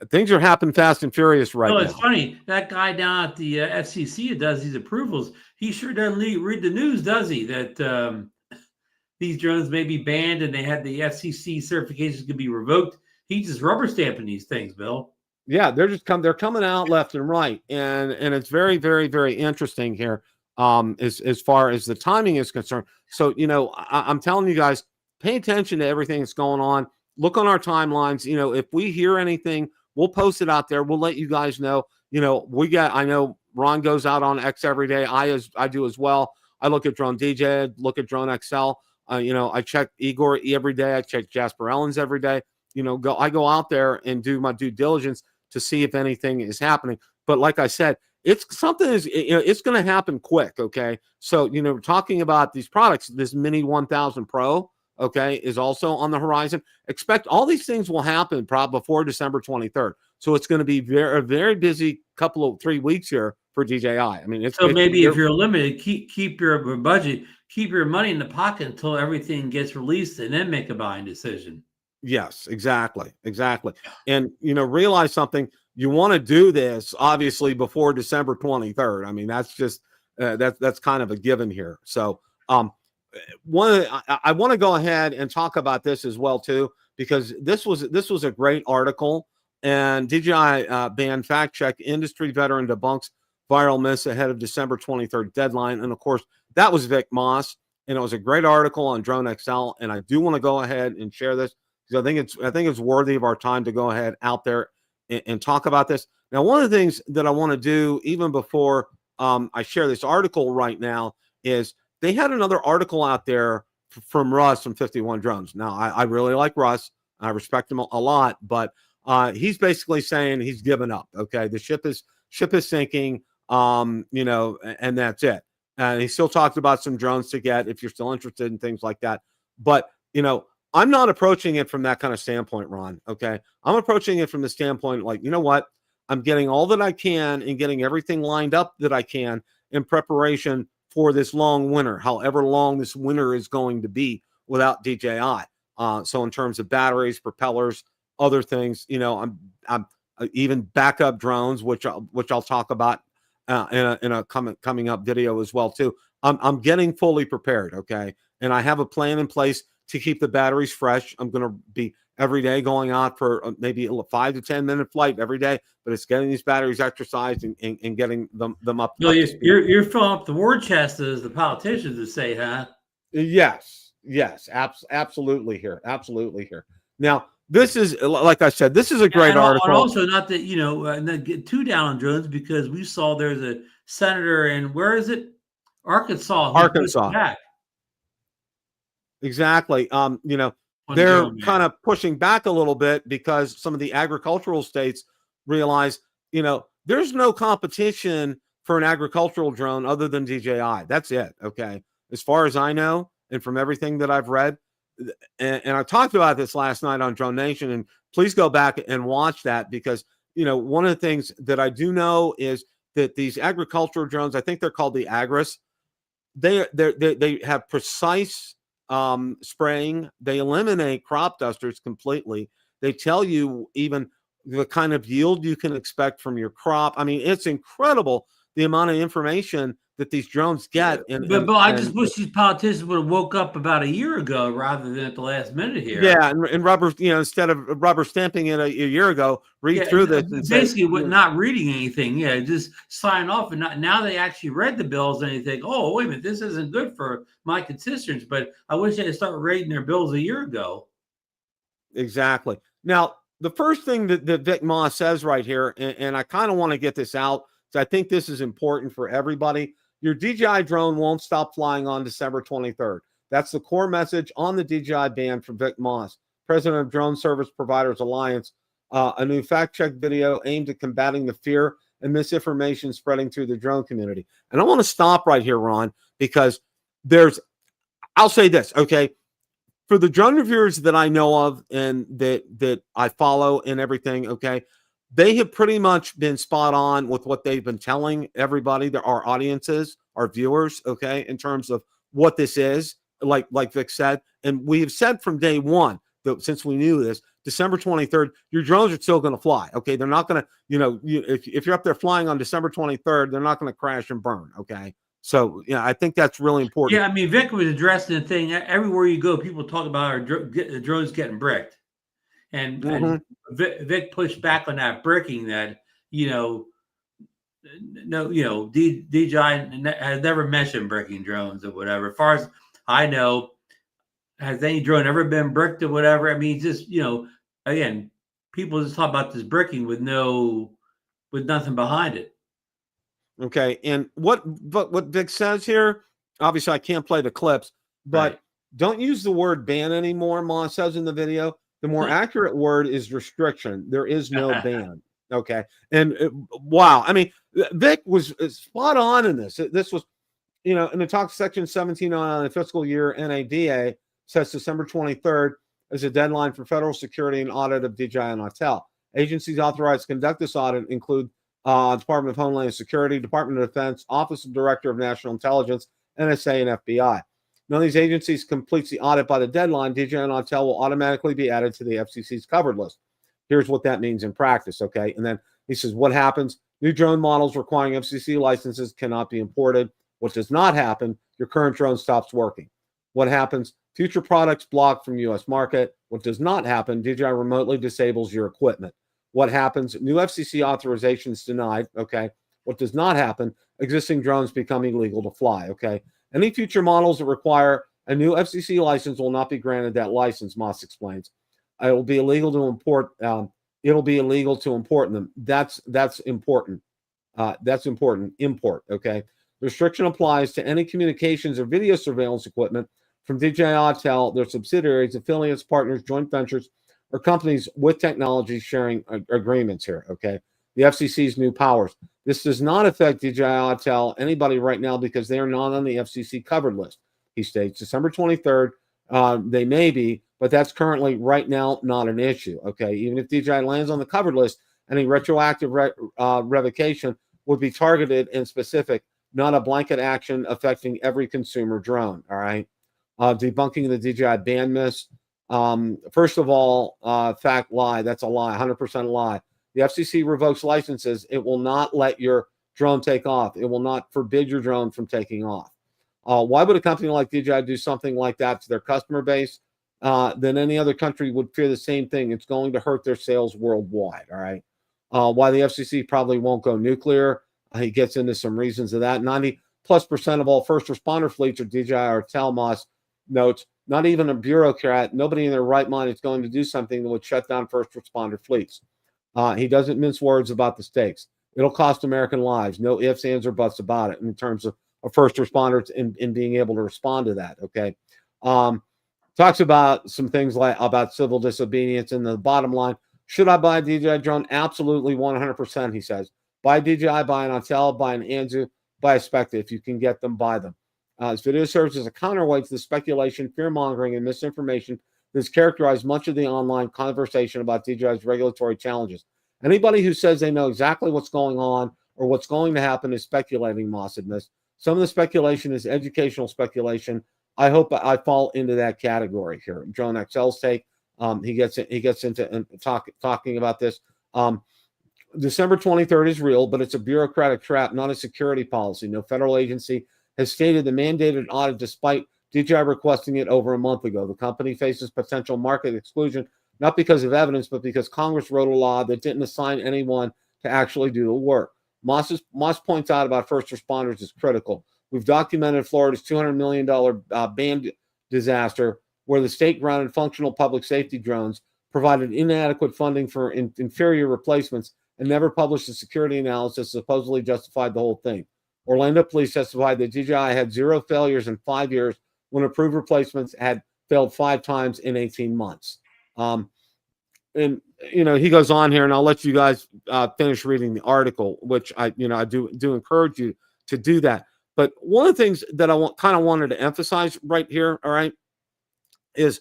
Speaker 1: things are happening fast and furious right now.
Speaker 2: It's funny. That guy down at the FCC that does these approvals, he sure doesn't read the news, does he? That these drones may be banned and they had the FCC certifications could be revoked. He's just rubber stamping these things, Bill.
Speaker 1: Yeah, they're coming out left and right, and it's very, very, very interesting here, as far as the timing is concerned. So, I'm telling you guys, pay attention to everything that's going on. Look on our timelines. If we hear anything, we'll post it out there. We'll let you guys know. I know Ron goes out on X every day. I do as well. I look at Drone DJ, look at Drone XL. I check Igor every day. I check Jasper Ellens every day. I go out there and do my due diligence to see if anything is happening. But like I said, it's going to happen quick. Okay. So, talking about these products, this Mini 1000 Pro, okay, is also on the horizon. Expect all these things will happen probably before December 23rd. So it's going to be a very busy 3 weeks here for DJI. I mean, if you're
Speaker 2: limited, keep your budget, keep your money in the pocket until everything gets released, and then make a buying decision.
Speaker 1: Yes, exactly. And, realize something. You want to do this, obviously, before December 23rd. I mean, that's just, that's kind of a given here. So I want to go ahead and talk about this as well, too, because this was a great article. And DJI Ban Fact-Check, industry veteran debunks viral myths ahead of December 23rd deadline. And, of course, that was Vic Moss. And it was a great article on Drone XL. And I do want to go ahead and share this, I think it's worthy of our time to go ahead out there and talk about this. Now, one of the things that I want to do, even before I share this article right now, is they had another article out there from Russ from 51 Drones. Now, I really like Russ. I respect him a lot, but he's basically saying he's given up. Okay, the ship is sinking. And that's it. And he still talked about some drones to get if you're still interested in things like that. But I'm not approaching it from that kind of standpoint, Ron. Okay. I'm approaching it from the standpoint, like, what? I'm getting all that I can and getting everything lined up that I can in preparation for this long winter, however long this winter is going to be without DJI. So in terms of batteries, propellers, other things, I'm even backup drones, which I'll talk about in a coming up video as well, too. I'm getting fully prepared. Okay. And I have a plan in place to keep the batteries fresh. I'm going to be every day going out for maybe a 5 to 10 minute flight every day, but it's getting these batteries exercised and getting them up.
Speaker 2: No, you're filling up the war chest, as the politicians would say, huh?
Speaker 1: Yes, absolutely here. Now, this is, like I said, this is a great article.
Speaker 2: And also, not that, not get too down on drones, because we saw there's a senator in, where is it? Arkansas. Back.
Speaker 1: Exactly. They're kind of pushing back a little bit because some of the agricultural states realize, there's no competition for an agricultural drone other than DJI. That's it. Okay. As far as I know, and from everything that I've read, and I talked about this last night on Drone Nation, and please go back and watch that, because, one of the things that I do know is that these agricultural drones, I think they're called the Agris, they have precise spraying. They eliminate crop dusters completely. They tell you even the kind of yield you can expect from your crop. I mean, it's incredible the amount of information that these drones get.
Speaker 2: But I just wish these politicians would have woke up about a year ago rather than at the last minute here.
Speaker 1: Yeah, and rubber, instead of rubber stamping it a year ago, read through this and
Speaker 2: basically
Speaker 1: say,
Speaker 2: not reading anything. Yeah, just sign off, and now they actually read the bills and they think, oh, wait a minute, this isn't good for my constituents. But I wish they'd start reading their bills a year ago.
Speaker 1: Exactly. Now, the first thing that Vic Moss says right here, and I kind of want to get this out, because I think this is important for everybody. Your DJI drone won't stop flying on December 23rd. That's the core message on the DJI ban from Vic Moss, president of Drone Service Providers Alliance, a new fact-check video aimed at combating the fear and misinformation spreading through the drone community. And I want to stop right here, Ron, because I'll say this, okay? For the drone reviewers that I know of and that I follow and everything, okay, they have pretty much been spot on with what they've been telling everybody, our audiences, our viewers, okay, in terms of what this is, like Vic said. And we have said from day one, that since we knew this, December 23rd, your drones are still going to fly, okay? They're not going to, if you're up there flying on December 23rd, they're not going to crash and burn, okay? So, I think that's really important.
Speaker 2: Yeah, I mean, Vic was addressing the thing. Everywhere you go, people talk about the drones getting bricked. And Vic pushed back on that bricking that, DJI has never mentioned bricking drones or whatever. As far as I know, has any drone ever been bricked or whatever? I mean, just, again, people just talk about this bricking with nothing behind it.
Speaker 1: Okay, and what Vic says here, obviously I can't play the clips, but don't use the word ban anymore, Moss says in the video. The more accurate word is restriction. There is no ban, okay? And wow, I mean, Vic was spot on in this. This was, in the talk section 17 on the fiscal year NADA says December 23rd as a deadline for federal security and audit of DJI and Autel. Agencies authorized to conduct this audit include Department of Homeland Security, Department of Defense, Office of Director of National Intelligence, NSA, and FBI. None of these agencies completes the audit by the deadline. DJI and Autel will automatically be added to the FCC's covered list. Here's what that means in practice, okay? And then he says, what happens? New drone models requiring FCC licenses cannot be imported. What does not happen? Your current drone stops working. What happens? Future products blocked from U.S. market. What does not happen? DJI remotely disables your equipment. What happens? New FCC authorizations denied, okay? What does not happen? Existing drones become illegal to fly, okay? Any future models that require a new FCC license will not be granted that license, Moss explains. It will be illegal to import. It'll be illegal to import them. That's important. That's important. Import, okay? The restriction applies to any communications or video surveillance equipment from DJI Autel, their subsidiaries, affiliates, partners, joint ventures, or companies with technology sharing agreements here, okay? The FCC's new powers. This does not affect DJI Autel, anybody right now, because they are not on the FCC covered list, he states. December 23rd, they may be, but that's currently right now not an issue, okay? Even if DJI lands on the covered list, any retroactive revocation would be targeted and specific, not a blanket action affecting every consumer drone, all right? Debunking the DJI ban myths. First of all, fact, lie. That's a lie, 100% lie. The FCC revokes licenses. It will not let your drone take off. It will not forbid your drone from taking off. Why would a company like DJI do something like that to their customer base? Then any other country would fear the same thing. It's going to hurt their sales worldwide, all right? Why the FCC probably won't go nuclear. He gets into some reasons of that. 90+% of all first responder fleets are DJI or Telmos notes. Not even a bureaucrat, nobody in their right mind is going to do something that would shut down first responder fleets. He doesn't mince words about the stakes. It'll cost American lives. No ifs, ands, or buts about it in terms of first responders in being able to respond to that, okay? Talks about some things like about civil disobedience. And the bottom line, should I buy a DJI drone? Absolutely, 100%, he says. Buy a DJI, buy an Autel, buy an Anzu, buy a Spectre. If you can get them, buy them. This video serves as a counterweight to the speculation, fear-mongering, and misinformation that has characterized much of the online conversation about DJI's regulatory challenges. Anybody who says they know exactly what's going on or what's going to happen is speculating, Moss admits. Some of the speculation is educational speculation. I hope I fall into that category here. Drone XL's take. He gets into talking about this. December 23rd is real, but it's a bureaucratic trap, not a security policy. No federal agency has stated the mandated audit despite DJI requesting it over a month ago. The company faces potential market exclusion, not because of evidence, but because Congress wrote a law that didn't assign anyone to actually do the work. Moss points out about first responders is critical. We've documented Florida's $200 million band disaster, where the state-grounded functional public safety drones provided inadequate funding for inferior replacements and never published a security analysis supposedly justified the whole thing. Orlando police testified that DJI had 0 failures in 5 years when approved replacements had failed 5 times in 18 months. And he goes on here, and I'll let you guys finish reading the article, which I do encourage you to do that. But one of the things that I wanted to emphasize right here, all right, is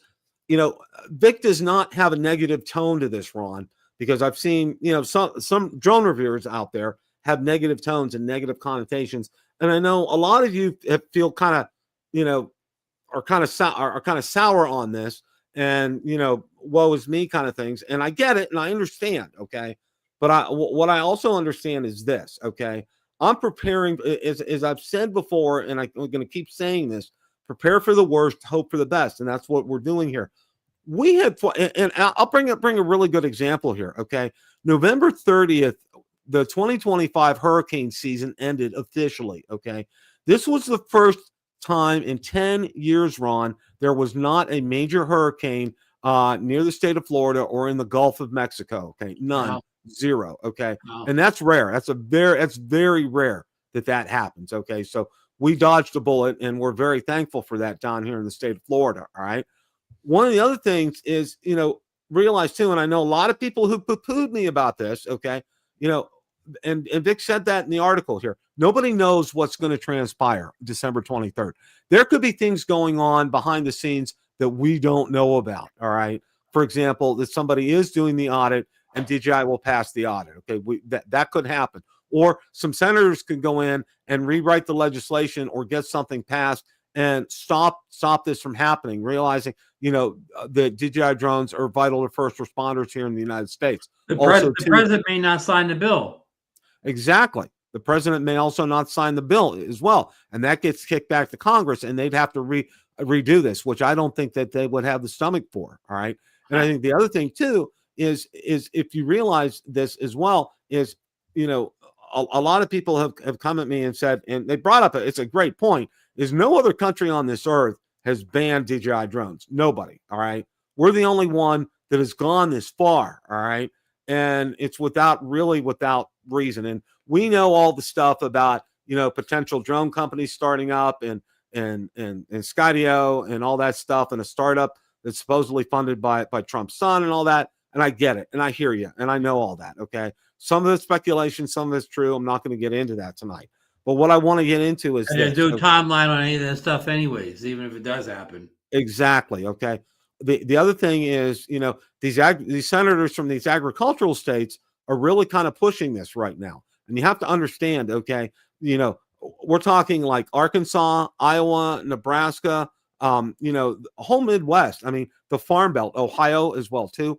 Speaker 1: Vic does not have a negative tone to this, Ron, because I've seen some drone reviewers out there have negative tones and negative connotations, and I know a lot of you feel kind of are kind of sour on this, and woe is me kind of things, and I get it and I understand, okay, but what I also understand is this, okay. I'm preparing, as I've said before, and I'm going to keep saying this: prepare for the worst, hope for the best, and that's what we're doing here. We had, and I'll bring a really good example here. Okay, November 30th, the 2025 hurricane season ended officially. Okay, this was the first time in 10 years, Ron, there was not a major hurricane near the state of Florida or in the Gulf of Mexico. Okay, none. Wow. 0. Okay. Wow. And that's rare. That's very rare that happens. Okay. So we dodged a bullet, and we're very thankful for that down here in the state of Florida. All right. One of the other things is, realize too, and I know a lot of people who poo-pooed me about this. Okay. And Vic said that in the article here. Nobody knows what's going to transpire December 23rd. There could be things going on behind the scenes that we don't know about. All right. For example, that somebody is doing the audit and DJI will pass the audit. Okay, that could happen. Or some senators could go in and rewrite the legislation or get something passed and stop this from happening, realizing, the DJI drones are vital to first responders here in the United States.
Speaker 2: The president may not sign the bill.
Speaker 1: Exactly. The president may also not sign the bill as well. And that gets kicked back to Congress, and they'd have to redo this, which I don't think that they would have the stomach for. All right. And I think the other thing too is if you realize this as well, is, a lot of people have come at me and said, and they brought up, it's a great point, is no other country on this earth has banned DJI drones. Nobody. All right. We're the only one that has gone this far. All right. And it's without reason. And we know all the stuff about, potential drone companies starting up and Skydio and all that stuff, and a startup that's supposedly funded by Trump's son and all that. And I get it. And I hear you. And I know all that. Okay. Some of it's speculation, some of it's true. I'm not going to get into that tonight. But what I want to get into is
Speaker 2: do a timeline on any of that stuff anyways, even if it does happen.
Speaker 1: Exactly. Okay. The other thing is, these senators from these agricultural states are really kind of pushing this right now. And you have to understand, okay, we're talking like Arkansas, Iowa, Nebraska, the whole Midwest. I mean, the Farm Belt, Ohio as well too.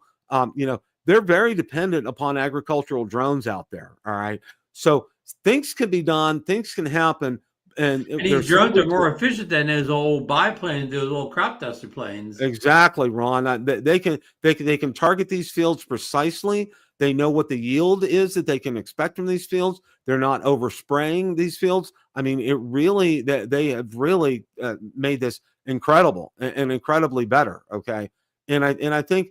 Speaker 1: They're very dependent upon agricultural drones out there. All right. So things can be done, things can happen. And
Speaker 2: these drones are more efficient than those old biplanes, those old crop duster planes.
Speaker 1: Exactly, Ron. They can target these fields precisely. They know what the yield is that they can expect from these fields. They're not overspraying these fields. I mean, they have really made this incredible and incredibly better. Okay, and I think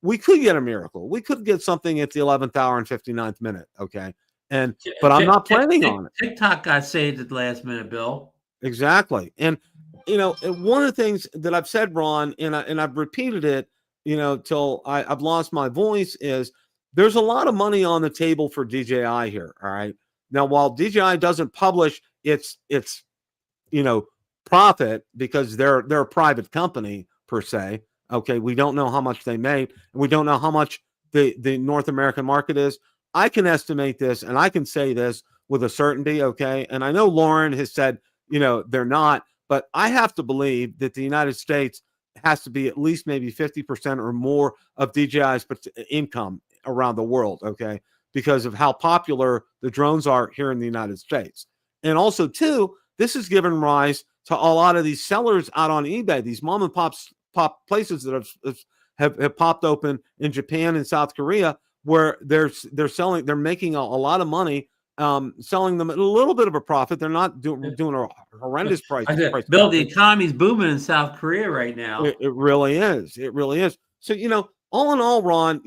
Speaker 1: we could get a miracle. We could get something at the 11th hour and 59th minute. Okay. But I'm not planning on it.
Speaker 2: TikTok got saved at the last minute, Bill.
Speaker 1: Exactly. And, one of the things that I've said, Ron, and I've repeated it, till I've lost my voice, is there's a lot of money on the table for DJI here. All right. Now, while DJI doesn't publish its profit, because they're a private company per se. Okay. We don't know how much they made, and we don't know how much the North American market is. I can estimate this, and I can say this with a certainty, okay? And I know Lauren has said, they're not, but I have to believe that the United States has to be at least maybe 50% or more of DJI's income around the world, okay? because of how popular the drones are here in the United States. And also, too, this has given rise to a lot of these sellers out on eBay, these mom and pop places that have popped open in Japan and South Korea, where they're making a lot of money, selling them at a little bit of a profit. They're not doing a horrendous price.
Speaker 2: Bill, the economy's booming in South Korea right now.
Speaker 1: It really is. It really is. So, all in all, Ron,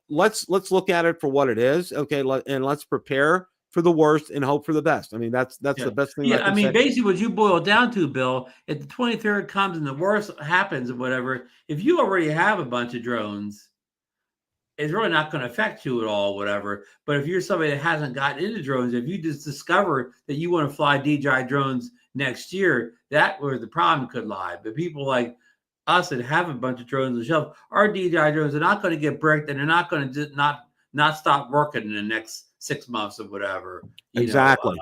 Speaker 1: let's look at it for what it is. Okay. And let's prepare for the worst and hope for the best. I mean, that's the best thing.
Speaker 2: Yeah. I mean, basically what you boil down to, Bill, if the 23rd comes and the worst happens or whatever, if you already have a bunch of drones, it's really not going to affect you at all, whatever. But if you're somebody that hasn't gotten into drones, if you just discover that you want to fly DJI drones next year, that where the problem could lie. But people like us that have a bunch of drones on the shelf, our DJI drones are not going to get bricked, and they're not going to just not stop working in the next 6 months or whatever.
Speaker 1: Exactly.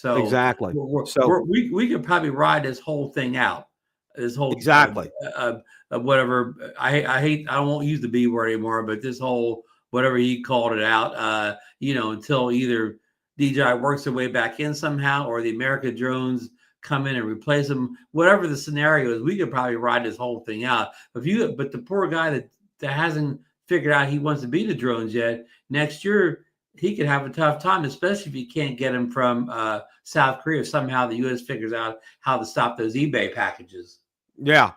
Speaker 1: Exactly.
Speaker 2: We could probably ride this whole thing out. This whole whatever. I won't use the B word anymore, but this whole whatever he called it out, until either DJI works their way back in somehow or the American drones come in and replace them. Whatever the scenario is, we could probably ride this whole thing out. But the poor guy that hasn't figured out he wants to be the drones yet, next year he could have a tough time, especially if you can't get him from South Korea. Somehow the U.S. figures out how to stop those eBay packages.
Speaker 1: Yeah.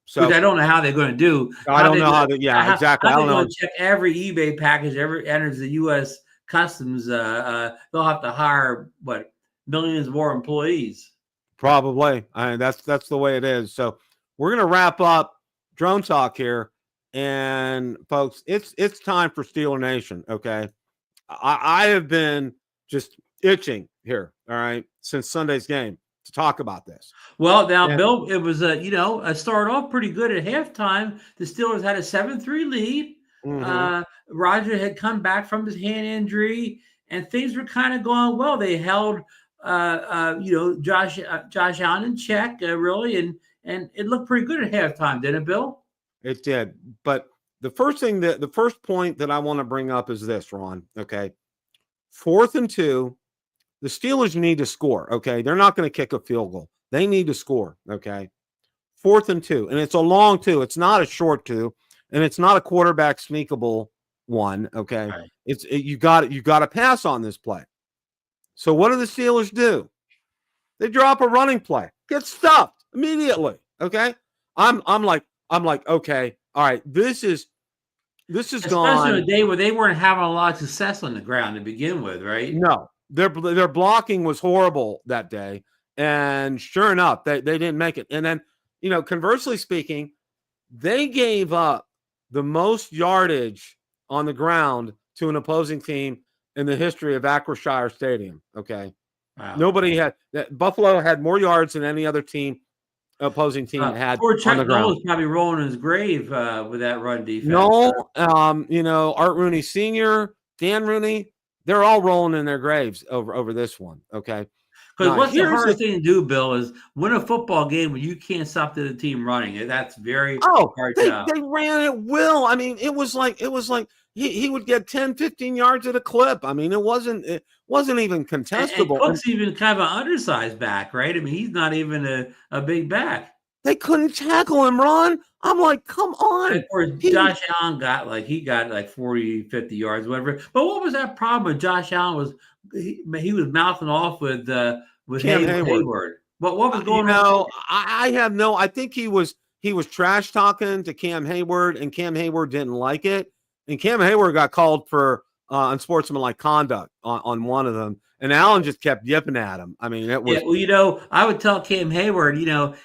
Speaker 1: So
Speaker 2: which I don't know how they're going to do.
Speaker 1: I don't know how to. Yeah, exactly.
Speaker 2: I don't know. Check every eBay package ever enters the U.S. Customs. They'll have to hire millions more employees.
Speaker 1: Probably. That's the way it is. So we're going to wrap up drone talk here, and folks, it's time for Steeler Nation. Okay, I have been just itching here. All right, since Sunday's game to talk about this.
Speaker 2: Well, now, Bill, it was started off pretty good at halftime. The Steelers had a 7-3 lead. Mm-hmm. Roger had come back from his hand injury, and things were kind of going well. They held Josh Allen in check, really, and it looked pretty good at halftime, didn't it, Bill?
Speaker 1: It did. But the first point that I want to bring up is this, Ron. Okay, 4th and 2. The Steelers need to score, okay? They're not going to kick a field goal. They need to score, okay? 4th and 2, and it's a long 2. It's not a short 2, and it's not a quarterback sneakable one, okay? Right. You got to pass on this play. So what do the Steelers do? They drop a running play, get stuffed immediately, okay? I'm like, okay, all right, this is
Speaker 2: especially
Speaker 1: gone.
Speaker 2: Especially on a day where they weren't having a lot of success on the ground to begin with, right?
Speaker 1: No. Their blocking was horrible that day, and sure enough, they didn't make it. And then, conversely speaking, they gave up the most yardage on the ground to an opposing team in the history of Acrisure Stadium. Okay, wow. Buffalo had more yards than any other opposing team had.
Speaker 2: Poor Chuck Noll was probably rolling in his grave with that run defense.
Speaker 1: No, Art Rooney Sr., Dan Rooney. They're all rolling in their graves over this one, okay?
Speaker 2: Because what's the hardest thing to do, Bill, is win a football game when you can't stop the team running. That's very hard job.
Speaker 1: They ran at will. I mean, it was like he would get 10, 15 yards at a clip. I mean, it wasn't even contestable.
Speaker 2: And Cook's even kind of an undersized back, right? I mean, he's not even a big back.
Speaker 1: They couldn't tackle him, Ron. I'm like, come on.
Speaker 2: And of course, Josh Allen got 40, 50 yards, whatever. But what was that problem with Josh Allen? He was mouthing off with Hayward. What was going on?
Speaker 1: I think he was trash talking to Cam Hayward, and Cam Hayward didn't like it. And Cam Hayward got called for unsportsmanlike conduct on one of them. And Allen just kept yipping at him. I mean, it was.
Speaker 2: Yeah, well, I would tell Cam Hayward,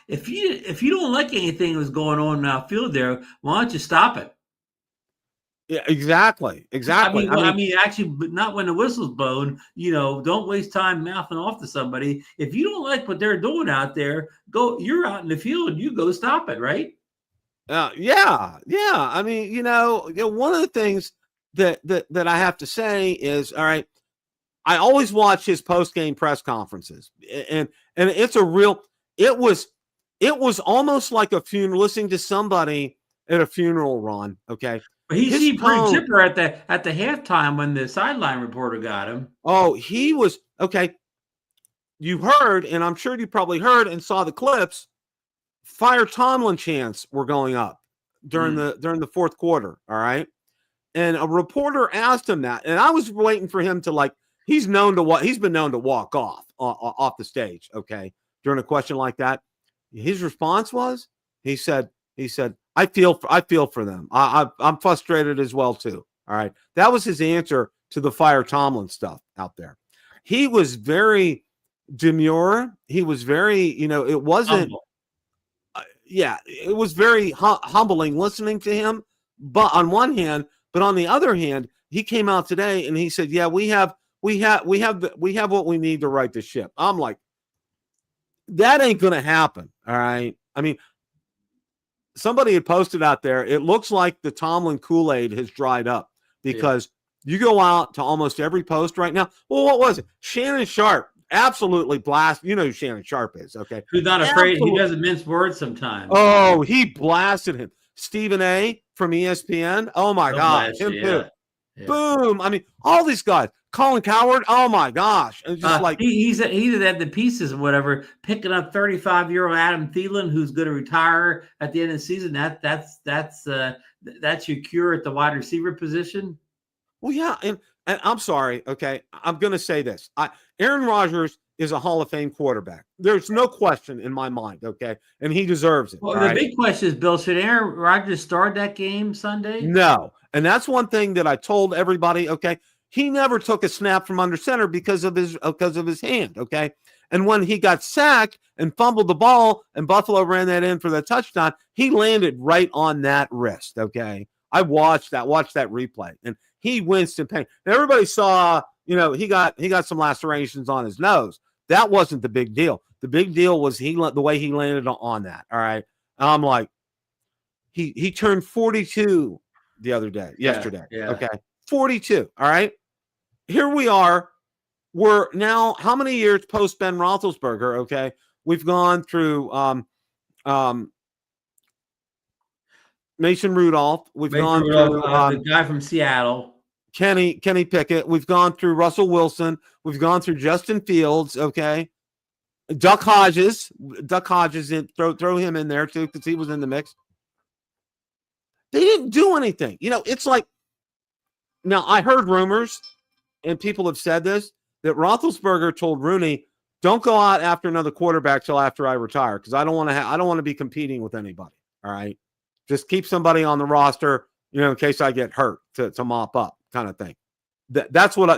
Speaker 2: if you don't like anything that was going on outfield there, why don't you stop it?
Speaker 1: Yeah, exactly.
Speaker 2: I mean, actually, but not when the whistle's blown. Don't waste time mouthing off to somebody. If you don't like what they're doing out there, you're out in the field. You go stop it, right?
Speaker 1: Yeah. I mean, one of the things that I have to say is, all right. I always watch his post-game press conferences, and it was almost like a funeral, listening to somebody at a funeral, Ron. Okay.
Speaker 2: But he
Speaker 1: his
Speaker 2: seemed pretty
Speaker 1: tone.
Speaker 2: chipper at the halftime when the sideline reporter got him.
Speaker 1: Oh, he was okay. You heard, and I'm sure you probably heard and saw the clips. Fire Tomlin chants were going up during the fourth quarter. All right, and a reporter asked him that, and I was waiting for him to like. He's been known to walk off the stage. Okay, during a question like that, his response was, he said, I feel for them. I'm frustrated as well too. All right, that was his answer to the Fire Tomlin stuff out there. He was very demure. He was very, it wasn't. It was very humbling listening to him. But on one hand, but on the other hand, he came out today and he said, "Yeah, we have what we need to right the ship." I'm like, that ain't going to happen. All right. I mean, somebody had posted out there, it looks like the Tomlin Kool-Aid has dried up because you go out to almost every post right now. Well, what was it? Shannon Sharp absolutely blast. You know who Shannon Sharp is, okay?
Speaker 2: Who's not afraid. He doesn't mince words sometimes.
Speaker 1: Oh, he blasted him. Stephen A. from ESPN. Oh, my gosh. Him too. Yeah. Boom. I mean, all these guys. Colin Cowherd. Oh, my gosh. And just like
Speaker 2: he had the pieces or whatever, picking up 35-year-old Adam Thielen, who's going to retire at the end of the season. That's your cure at the wide receiver position.
Speaker 1: Well, yeah. And I'm sorry. Okay. I'm going to say this. Aaron Rodgers is a Hall of Fame quarterback. There's no question in my mind. Okay. And he deserves it.
Speaker 2: Well, the big question is, Bill, should Aaron Rodgers start that game Sunday?
Speaker 1: No. And that's one thing that I told everybody. Okay. He never took a snap from under center because of his hand. Okay. And when he got sacked and fumbled the ball and Buffalo ran that in for the touchdown, he landed right on that wrist. Okay. I watched that replay, and he winced in pain. And everybody saw, he got some lacerations on his nose. That wasn't the big deal. The big deal was the way he landed on that. All right. And I'm like, he turned 42 the other day, yesterday.
Speaker 2: Yeah.
Speaker 1: Okay. 42. All right. Here we are. We're now how many years post Ben Roethlisberger? Okay. We've gone through, Mason Rudolph. We've gone through
Speaker 2: the guy from Seattle,
Speaker 1: Kenny Pickett. We've gone through Russell Wilson. We've gone through Justin Fields. Okay, Duck Hodges. Throw him in there too because he was in the mix. They didn't do anything. It's like now I heard rumors, and people have said this that Roethlisberger told Rooney, "Don't go out after another quarterback till after I retire because I don't want to be competing with anybody." All right. Just keep somebody on the roster, in case I get hurt to mop up, kind of thing. That's what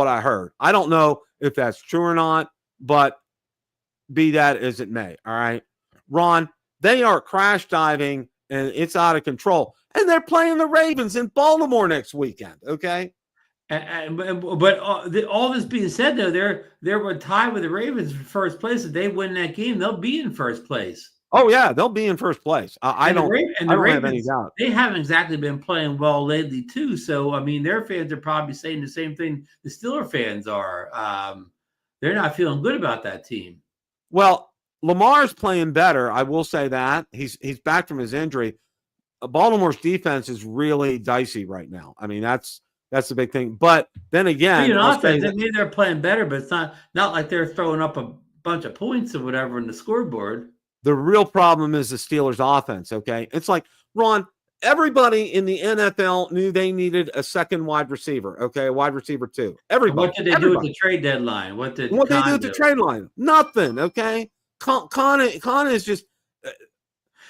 Speaker 1: I heard. I don't know if that's true or not, but be that as it may. All right, Ron, they are crash diving and it's out of control, and they're playing the Ravens in Baltimore next weekend. Okay,
Speaker 2: but all this being said, though, they're tied with the Ravens for first place. If they win that game, they'll be in first place.
Speaker 1: Oh yeah, they'll be in first place. I don't have any doubt.
Speaker 2: They haven't exactly been playing well lately, too. So I mean, their fans are probably saying the same thing the Steeler fans are. They're not feeling good about that team.
Speaker 1: Well, Lamar's playing better. I will say that he's back from his injury. Baltimore's defense is really dicey right now. I mean, that's the big thing. But then again,
Speaker 2: maybe they're playing better, but it's not like they're throwing up a bunch of points or whatever in the scoreboard.
Speaker 1: The real problem is the Steelers' offense, okay? It's like, Ron, everybody in the NFL knew they needed a second wide receiver, okay? A wide receiver too. Everybody.
Speaker 2: What did they do at the trade deadline? What did they do
Speaker 1: at the trade line? Nothing, okay? Con is just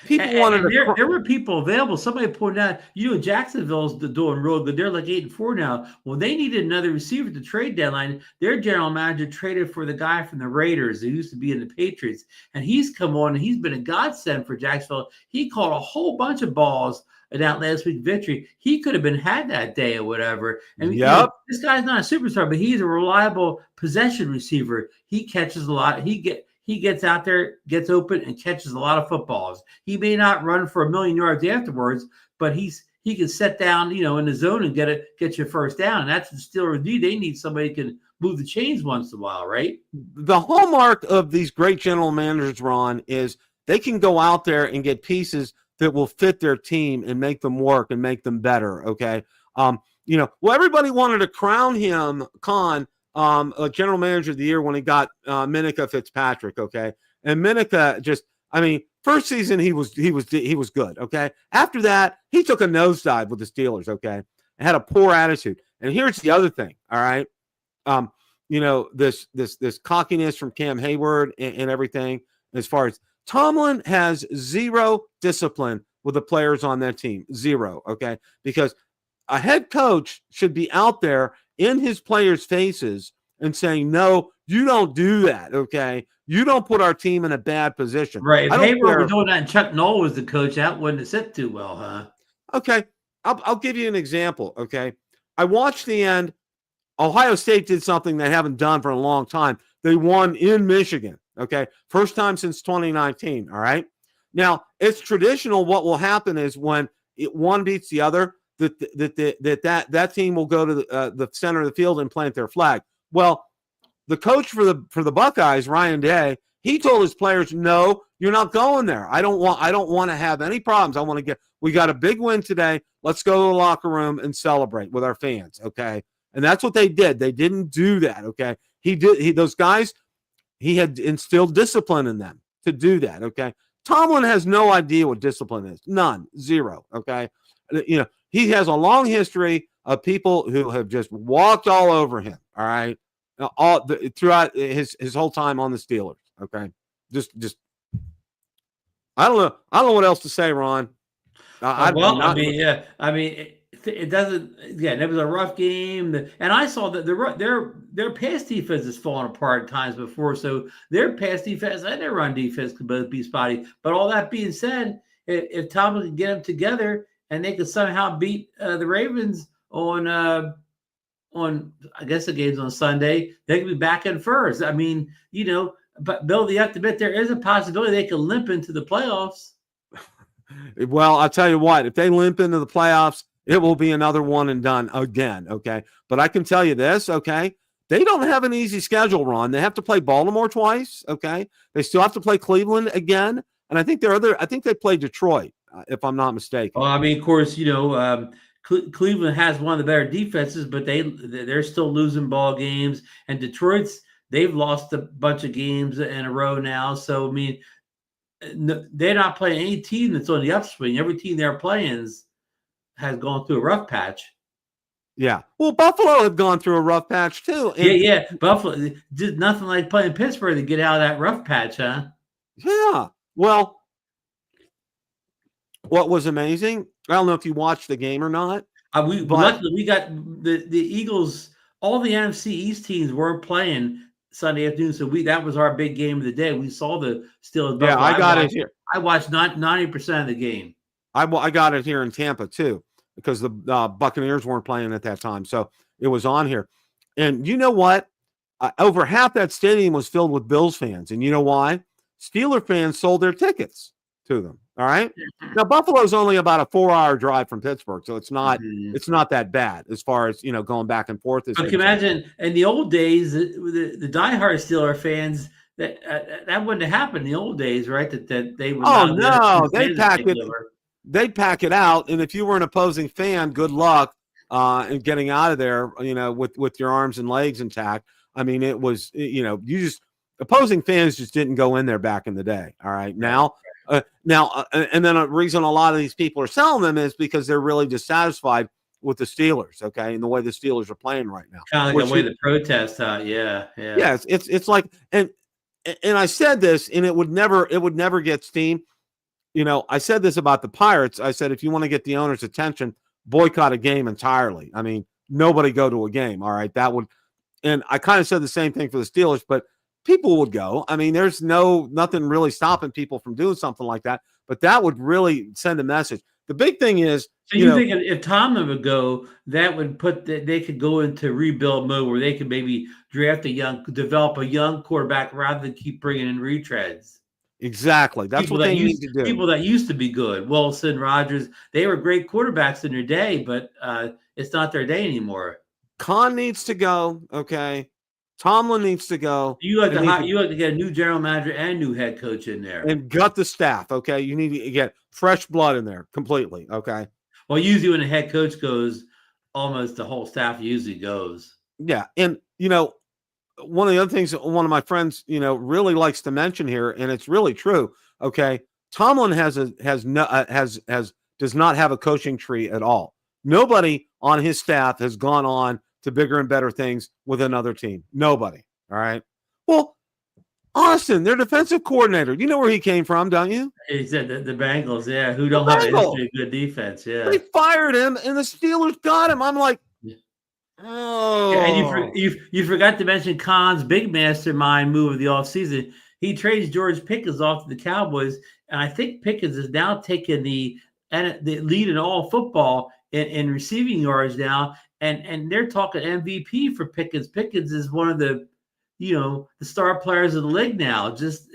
Speaker 1: people wanted to.
Speaker 2: There were people available. Somebody pointed out, Jacksonville's doing real good. They're like 8-4 now. Well, they needed another receiver at the trade deadline. Their general manager traded for the guy from the Raiders who used to be in the Patriots, and he's come on and he's been a godsend for Jacksonville. He caught a whole bunch of balls in that last week victory. He could have been had that day or whatever. And this guy's not a superstar, but he's a reliable possession receiver. He catches a lot. He gets out there, gets open, and catches a lot of footballs. He may not run for 1,000,000 yards afterwards, but he can set down, in the zone and get your first down. And that's the Steelers need. They need somebody who can move the chains once in a while, right?
Speaker 1: The hallmark of these great general managers, Ron, is they can go out there and get pieces that will fit their team and make them work and make them better. Okay. Well, everybody wanted to crown him, a general manager of the year when he got Minica Fitzpatrick. Okay. And Minica first season he was good. Okay. After that, he took a nosedive with the Steelers. Okay. And had a poor attitude. And here's the other thing. All right. This cockiness from Cam Hayward and everything, as far as Tomlin has zero discipline with the players on that team. Zero. Okay. Because a head coach should be out there in his players' faces and saying, no, you don't do that. Okay. You don't put our team in a bad position.
Speaker 2: Right. If Hayward were doing that and Chuck Noll was the coach, that wouldn't have sit too well, huh?
Speaker 1: Okay. I'll give you an example. Okay. I watched the end. Ohio State did something they haven't done for a long time. They won in Michigan. Okay. First time since 2019. All right. Now, it's traditional. What will happen is when one beats the other, that team will go to the center of the field and plant their flag. Well, the coach for the Buckeyes, Ryan Day, he told his players, no, you're not going there. I don't want to have any problems. We got a big win today. Let's go to the locker room and celebrate with our fans. Okay. And that's what they did. They didn't do that. Okay. Those guys, he had instilled discipline in them to do that. Okay. Tomlin has no idea what discipline is. None. Zero. Okay. He has a long history of people who have just walked all over him. All right. Throughout his whole time on the Steelers. Okay. Just I don't know what else to say, Ron.
Speaker 2: It doesn't. Yeah, it was a rough game, and I saw that their pass defense is falling apart at times before. So their pass defense and their run defense could both be spotty. But all that being said, if Tomlin can get them together and they could somehow beat the Ravens on I guess the game's on Sunday, they could be back in first. I mean, but Bill, you have to admit there is a possibility they could limp into the playoffs.
Speaker 1: Well, I'll tell you what, if they limp into the playoffs, it will be another one and done again, okay? But I can tell you this, okay? They don't have an easy schedule, Ron. They have to play Baltimore twice, okay? They still have to play Cleveland again, and I think they play Detroit, if I'm not mistaken.
Speaker 2: Well, I mean, of course, Cleveland has one of the better defenses, but they're still losing ball games, and they've lost a bunch of games in a row now. So I mean, they're not playing any team that's on the upswing. Every team they're playing has gone through a rough patch.
Speaker 1: Yeah. Well, Buffalo have gone through a rough patch too.
Speaker 2: Yeah. Buffalo did nothing like playing Pittsburgh to get out of that rough patch, huh?
Speaker 1: Yeah. Well, what was amazing, I don't know if you watched the game or not.
Speaker 2: Luckily, we got the Eagles. All the NFC East teams weren't playing Sunday afternoon, so that was our big game of the day. We saw the Steelers.
Speaker 1: Yeah, I got it here.
Speaker 2: I watched 90% of the game.
Speaker 1: I got it here in Tampa too, because the Buccaneers weren't playing at that time, so it was on here. And you know what? Over half that stadium was filled with Bills fans, and you know why? Steeler fans sold their tickets to them. All right. Now Buffalo's only about a 4-hour drive from Pittsburgh, so it's not that bad as far as going back and forth.
Speaker 2: But can you imagine in the old days, the diehard Steeler fans that wouldn't have happened in the old days, right? That they would.
Speaker 1: Oh no, they pack it. They'd pack it out, and if you were an opposing fan, good luck in getting out of there. With your arms and legs intact. I mean, it was opposing fans just didn't go in there back in the day. All right, now. And then a reason a lot of these people are selling them is because they're really dissatisfied with the Steelers, okay, and the way the Steelers are playing right now.
Speaker 2: Kind of like the way the protest, yeah.
Speaker 1: Yes, it's like, and I said this, and it would never get steam. I said this about the Pirates. I said if you want to get the owner's attention, boycott a game entirely. I mean, nobody go to a game. All right, that would, and I kind of said the same thing for the Steelers, but people would go. I mean, there's nothing really stopping people from doing something like that, but that would really send a message. The big thing is,
Speaker 2: so you think if Tomlin would go, that would they could go into rebuild mode where they could maybe develop a young quarterback rather than keep bringing in retreads.
Speaker 1: Exactly. That's what they need to do.
Speaker 2: People that used to be good, Wilson, Rodgers, they were great quarterbacks in their day, but it's not their day anymore.
Speaker 1: Khan needs to go. Okay. Tomlin needs to go.
Speaker 2: You like to get a new general manager and new head coach in there,
Speaker 1: and gut the staff. Okay, you need to get fresh blood in there completely. Okay.
Speaker 2: Well, usually when the head coach goes, almost the whole staff usually goes.
Speaker 1: Yeah, and one of the other things that one of my friends, really likes to mention here, and it's really true. Okay, Tomlin does not have a coaching tree at all. Nobody on his staff has gone on to bigger and better things with another team. Nobody. All right. Well, Austin, their defensive coordinator. You know where he came from, don't you?
Speaker 2: He said the Bengals, yeah, who don't have a history of good defense. Yeah,
Speaker 1: they fired him, and the Steelers got him. I'm like,
Speaker 2: oh. Yeah, and you forgot to mention Khan's big mastermind move of the offseason. He trades George Pickens off to the Cowboys, and I think Pickens is now taking the lead in all football in receiving yards now, and they're talking MVP for Pickens. Pickens is one of the the star players of the league now. Just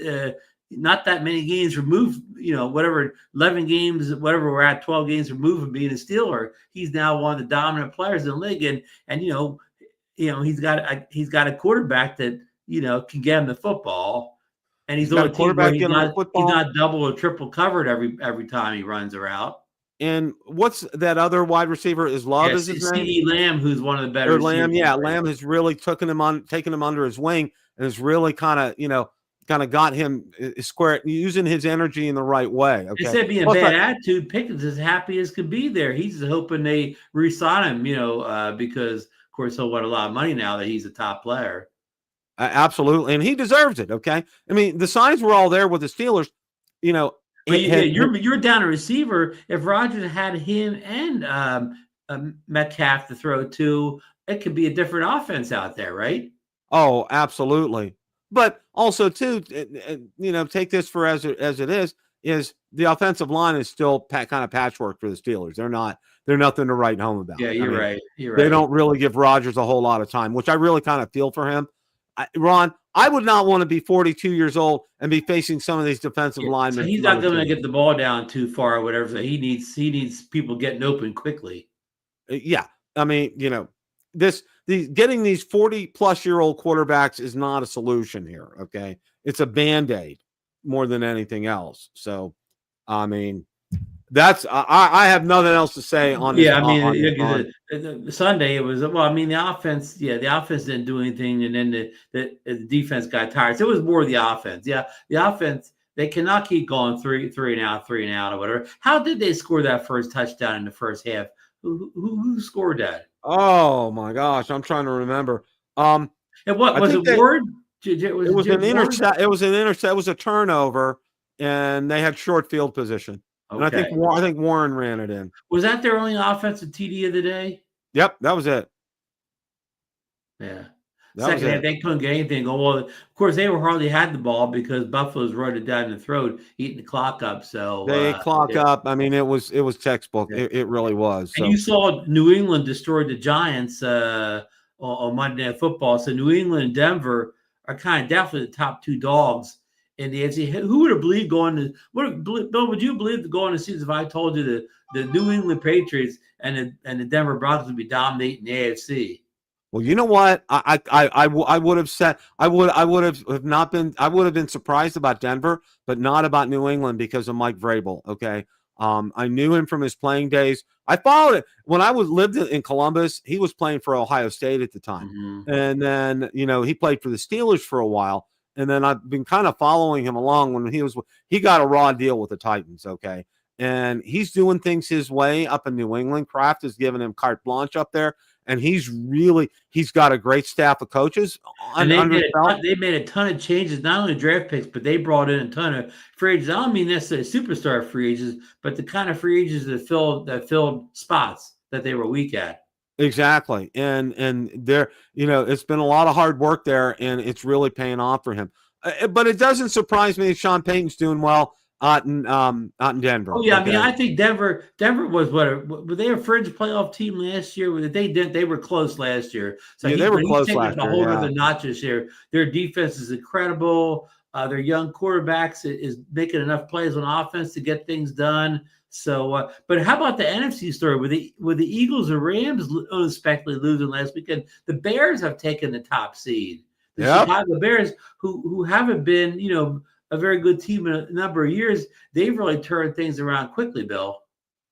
Speaker 2: not that many games removed, 11 games, whatever we're at, 12 games removed from being a Steeler. He's now one of the dominant players in the league, and he's got a quarterback that can get him the football, and he's on a quarterback. He's not double or triple covered every time he runs a route.
Speaker 1: And what's that other wide receiver? Is Love is his name?
Speaker 2: CeeDee Lamb, who's one of the better.
Speaker 1: Lamb, yeah, Lamb has really taken him under his wing and has really kind of got him square, using his energy in the right way. Okay,
Speaker 2: instead of being a bad attitude, Pickens is happy as could be there. He's hoping they re-sign him, because of course he'll want a lot of money now that he's a top player.
Speaker 1: Absolutely, and he deserves it. Okay, I mean the signs were all there with the Steelers,
Speaker 2: But you're down a receiver. If Rodgers had him and Metcalf to throw to, it could be a different offense out there, right?
Speaker 1: Oh, absolutely. But also, too, take this for as it is the offensive line is still kind of patchwork for the Steelers. They're nothing to write home about.
Speaker 2: Yeah, you're right.
Speaker 1: They don't really give Rodgers a whole lot of time, which I really kind of feel for him. Ron, I would not want to be 42 years old and be facing some of these defensive linemen.
Speaker 2: So he's not going to get the ball down too far or whatever. So he needs people getting open quickly.
Speaker 1: Yeah, I mean, getting these 40-plus-year-old quarterbacks is not a solution here. Okay, it's a Band-Aid more than anything else. So, I mean, that's I have nothing else to say on.
Speaker 2: Yeah, the Sunday it was the offense. Yeah, the offense didn't do anything, and then the defense got tired. So it was more the offense. Yeah, the offense, they cannot keep going three and out or whatever. How did they score that first touchdown in the first half? Who scored that?
Speaker 1: Oh my gosh, I'm trying to remember.
Speaker 2: And what was it? Ward?
Speaker 1: It was an intercept. It was an intercept. It was a turnover, and they had short field position. Okay. And I think Warren ran it in.
Speaker 2: Was that their only offensive TD of the day?
Speaker 1: Yep, that was it.
Speaker 2: Yeah. Second half, they couldn't get anything going. Well, of course, they hardly had the ball because Buffalo's running down the throat, eating the clock up. So
Speaker 1: they up. I mean, it was textbook. Yeah. It really was.
Speaker 2: And you saw New England destroyed the Giants on Monday Night Football. So New England and Denver are kind of definitely the top two dogs in the AFC. Who would have believed Bill, would you believe going to season if I told you the New England Patriots and the Denver Broncos would be dominating the AFC?
Speaker 1: Well, you know what? I would have said I would have been surprised about Denver, but not about New England because of Mike Vrabel. Okay. I knew him from his playing days. I followed it when I lived in Columbus. He was playing for Ohio State at the time. Mm-hmm. And then, he played for the Steelers for a while. And then I've been kind of following him along when he got a raw deal with the Titans. Okay. And he's doing things his way up in New England. Kraft has given him carte blanche up there. And he's got a great staff of coaches.
Speaker 2: And they made a ton of changes, not only draft picks, but they brought in a ton of free agents. I don't mean necessarily superstar free agents, but the kind of free agents that filled spots that they were weak at.
Speaker 1: Exactly. And there, it's been a lot of hard work there, and it's really paying off for him. But it doesn't surprise me that Sean Payton's doing well out in Denver.
Speaker 2: Oh yeah, okay. I mean, I think Denver was were they a fringe playoff team last year? They were close last year. So
Speaker 1: they were close last year.
Speaker 2: A whole other notch this year. Their defense is incredible. Their young quarterbacks is making enough plays on offense to get things done. So, but how about the NFC story? With the Eagles and Rams unexpectedly losing last weekend, the Bears have taken the top seed. The
Speaker 1: Yep.
Speaker 2: Chicago Bears, who haven't been, a very good team in a number of years, they've really turned things around quickly, Bill.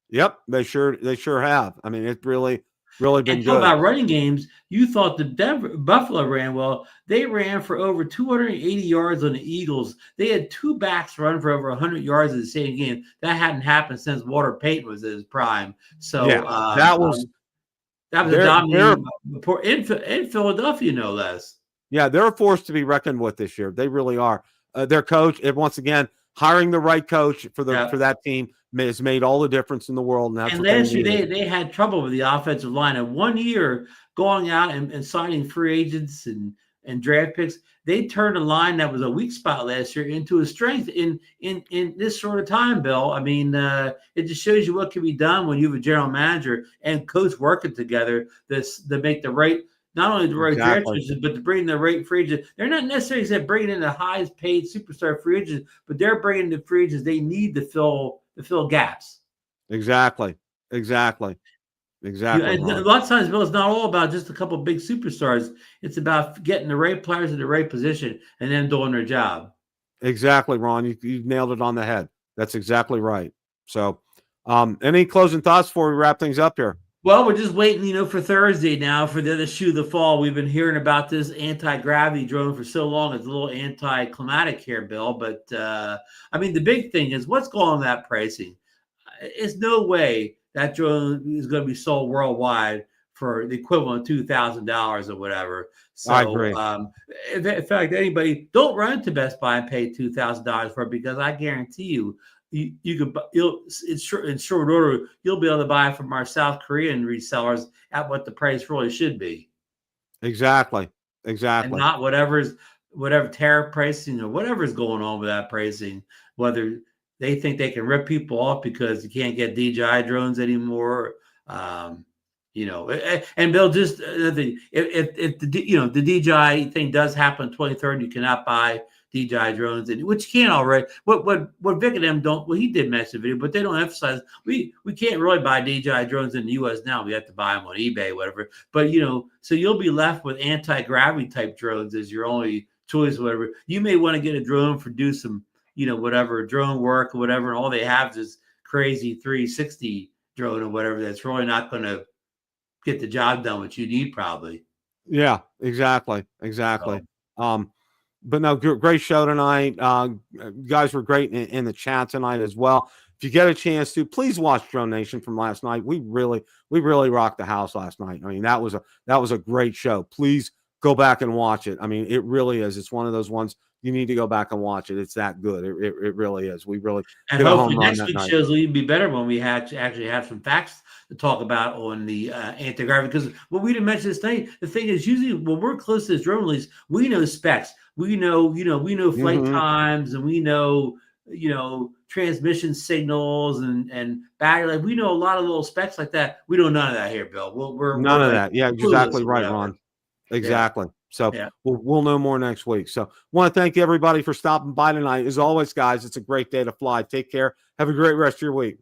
Speaker 1: Yep. They sure have. I mean, it's really been
Speaker 2: And talk
Speaker 1: good.
Speaker 2: about running games. You thought the Buffalo ran well. They ran for over 280 yards on the Eagles. They had two backs run for over 100 yards in the same game. That hadn't happened since Walter Payton was at his prime. So
Speaker 1: Yeah, that was
Speaker 2: that was a dominating report in Philadelphia, no less.
Speaker 1: Yeah, they're a force to be reckoned with this year. They really are. Their coach, once again, hiring the right coach for that team has made all the difference in the world. And that's what
Speaker 2: last
Speaker 1: they
Speaker 2: year they had trouble with the offensive line. And 1 year going out and signing free agents and draft picks, they turned a line that was a weak spot last year into a strength in this sort of time, Bill. I mean, it just shows you what can be done when you have a general manager and coach working together to make the right. Not only the right draft choices, but to bring the right free agents. They're not necessarily bringing in the highest paid superstar free agents, but they're bringing the free agents they need to fill gaps.
Speaker 1: Exactly.
Speaker 2: And a lot of times, Bill, it's not all about just a couple of big superstars. It's about getting the right players in the right position and then doing their job.
Speaker 1: Exactly, Ron. You nailed it on the head. That's exactly right. So, any closing thoughts before we wrap things up here?
Speaker 2: Well, we're just waiting, for Thursday now for the other shoe of the fall. We've been hearing about this anti-gravity drone for so long. It's a little anticlimactic here, Bill. But, I mean, the big thing is what's going on with that pricing? It's no way that drone is going to be sold worldwide for the equivalent of $2,000 or whatever. So,
Speaker 1: I agree.
Speaker 2: In fact, anybody, don't run to Best Buy and pay $2,000 for it, because I guarantee you could in short order you'll be able to buy from our South Korean resellers at what the price really should be.
Speaker 1: Exactly.
Speaker 2: And not whatever tariff pricing or whatever's going on with that pricing, whether they think they can rip people off because you can't get DJI drones anymore. And Bill, just if the DJI thing does happen 23rd, you cannot buy DJI drones, which you can already. What Vic and them don't. Well, he did mention the video, but they don't emphasize. We can't really buy DJI drones in the U.S. now. We have to buy them on eBay, whatever. But so you'll be left with anti-gravity type drones as your only choice, whatever. You may want to get a drone for do some, whatever drone work or whatever, and all they have is crazy 360 drone or whatever. That's really not going to get the job done, which you need probably.
Speaker 1: Yeah, exactly. But no, great show tonight. You guys were great in the chat tonight as well. If you get a chance to, please watch Drone Nation from last night. We really rocked the house last night. I mean, that was a great show. Please go back and watch it. I mean, it really is. It's one of those ones you need to go back and watch it. It's that good. It really is. We really
Speaker 2: and hopefully next week's shows will even be better when we actually have some facts to talk about on the anti-gravity. Because what we didn't mention this night, the thing is, usually when we're close to this drone release, we know specs. We know flight times, and we know transmission signals and battery life. We know a lot of little specs like that. We know none of that here, Bill. We're
Speaker 1: none of that. Yeah, exactly right, Ron. Exactly.
Speaker 2: Yeah.
Speaker 1: So we'll know more next week. So want to thank everybody for stopping by tonight. As always, guys, it's a great day to fly. Take care. Have a great rest of your week.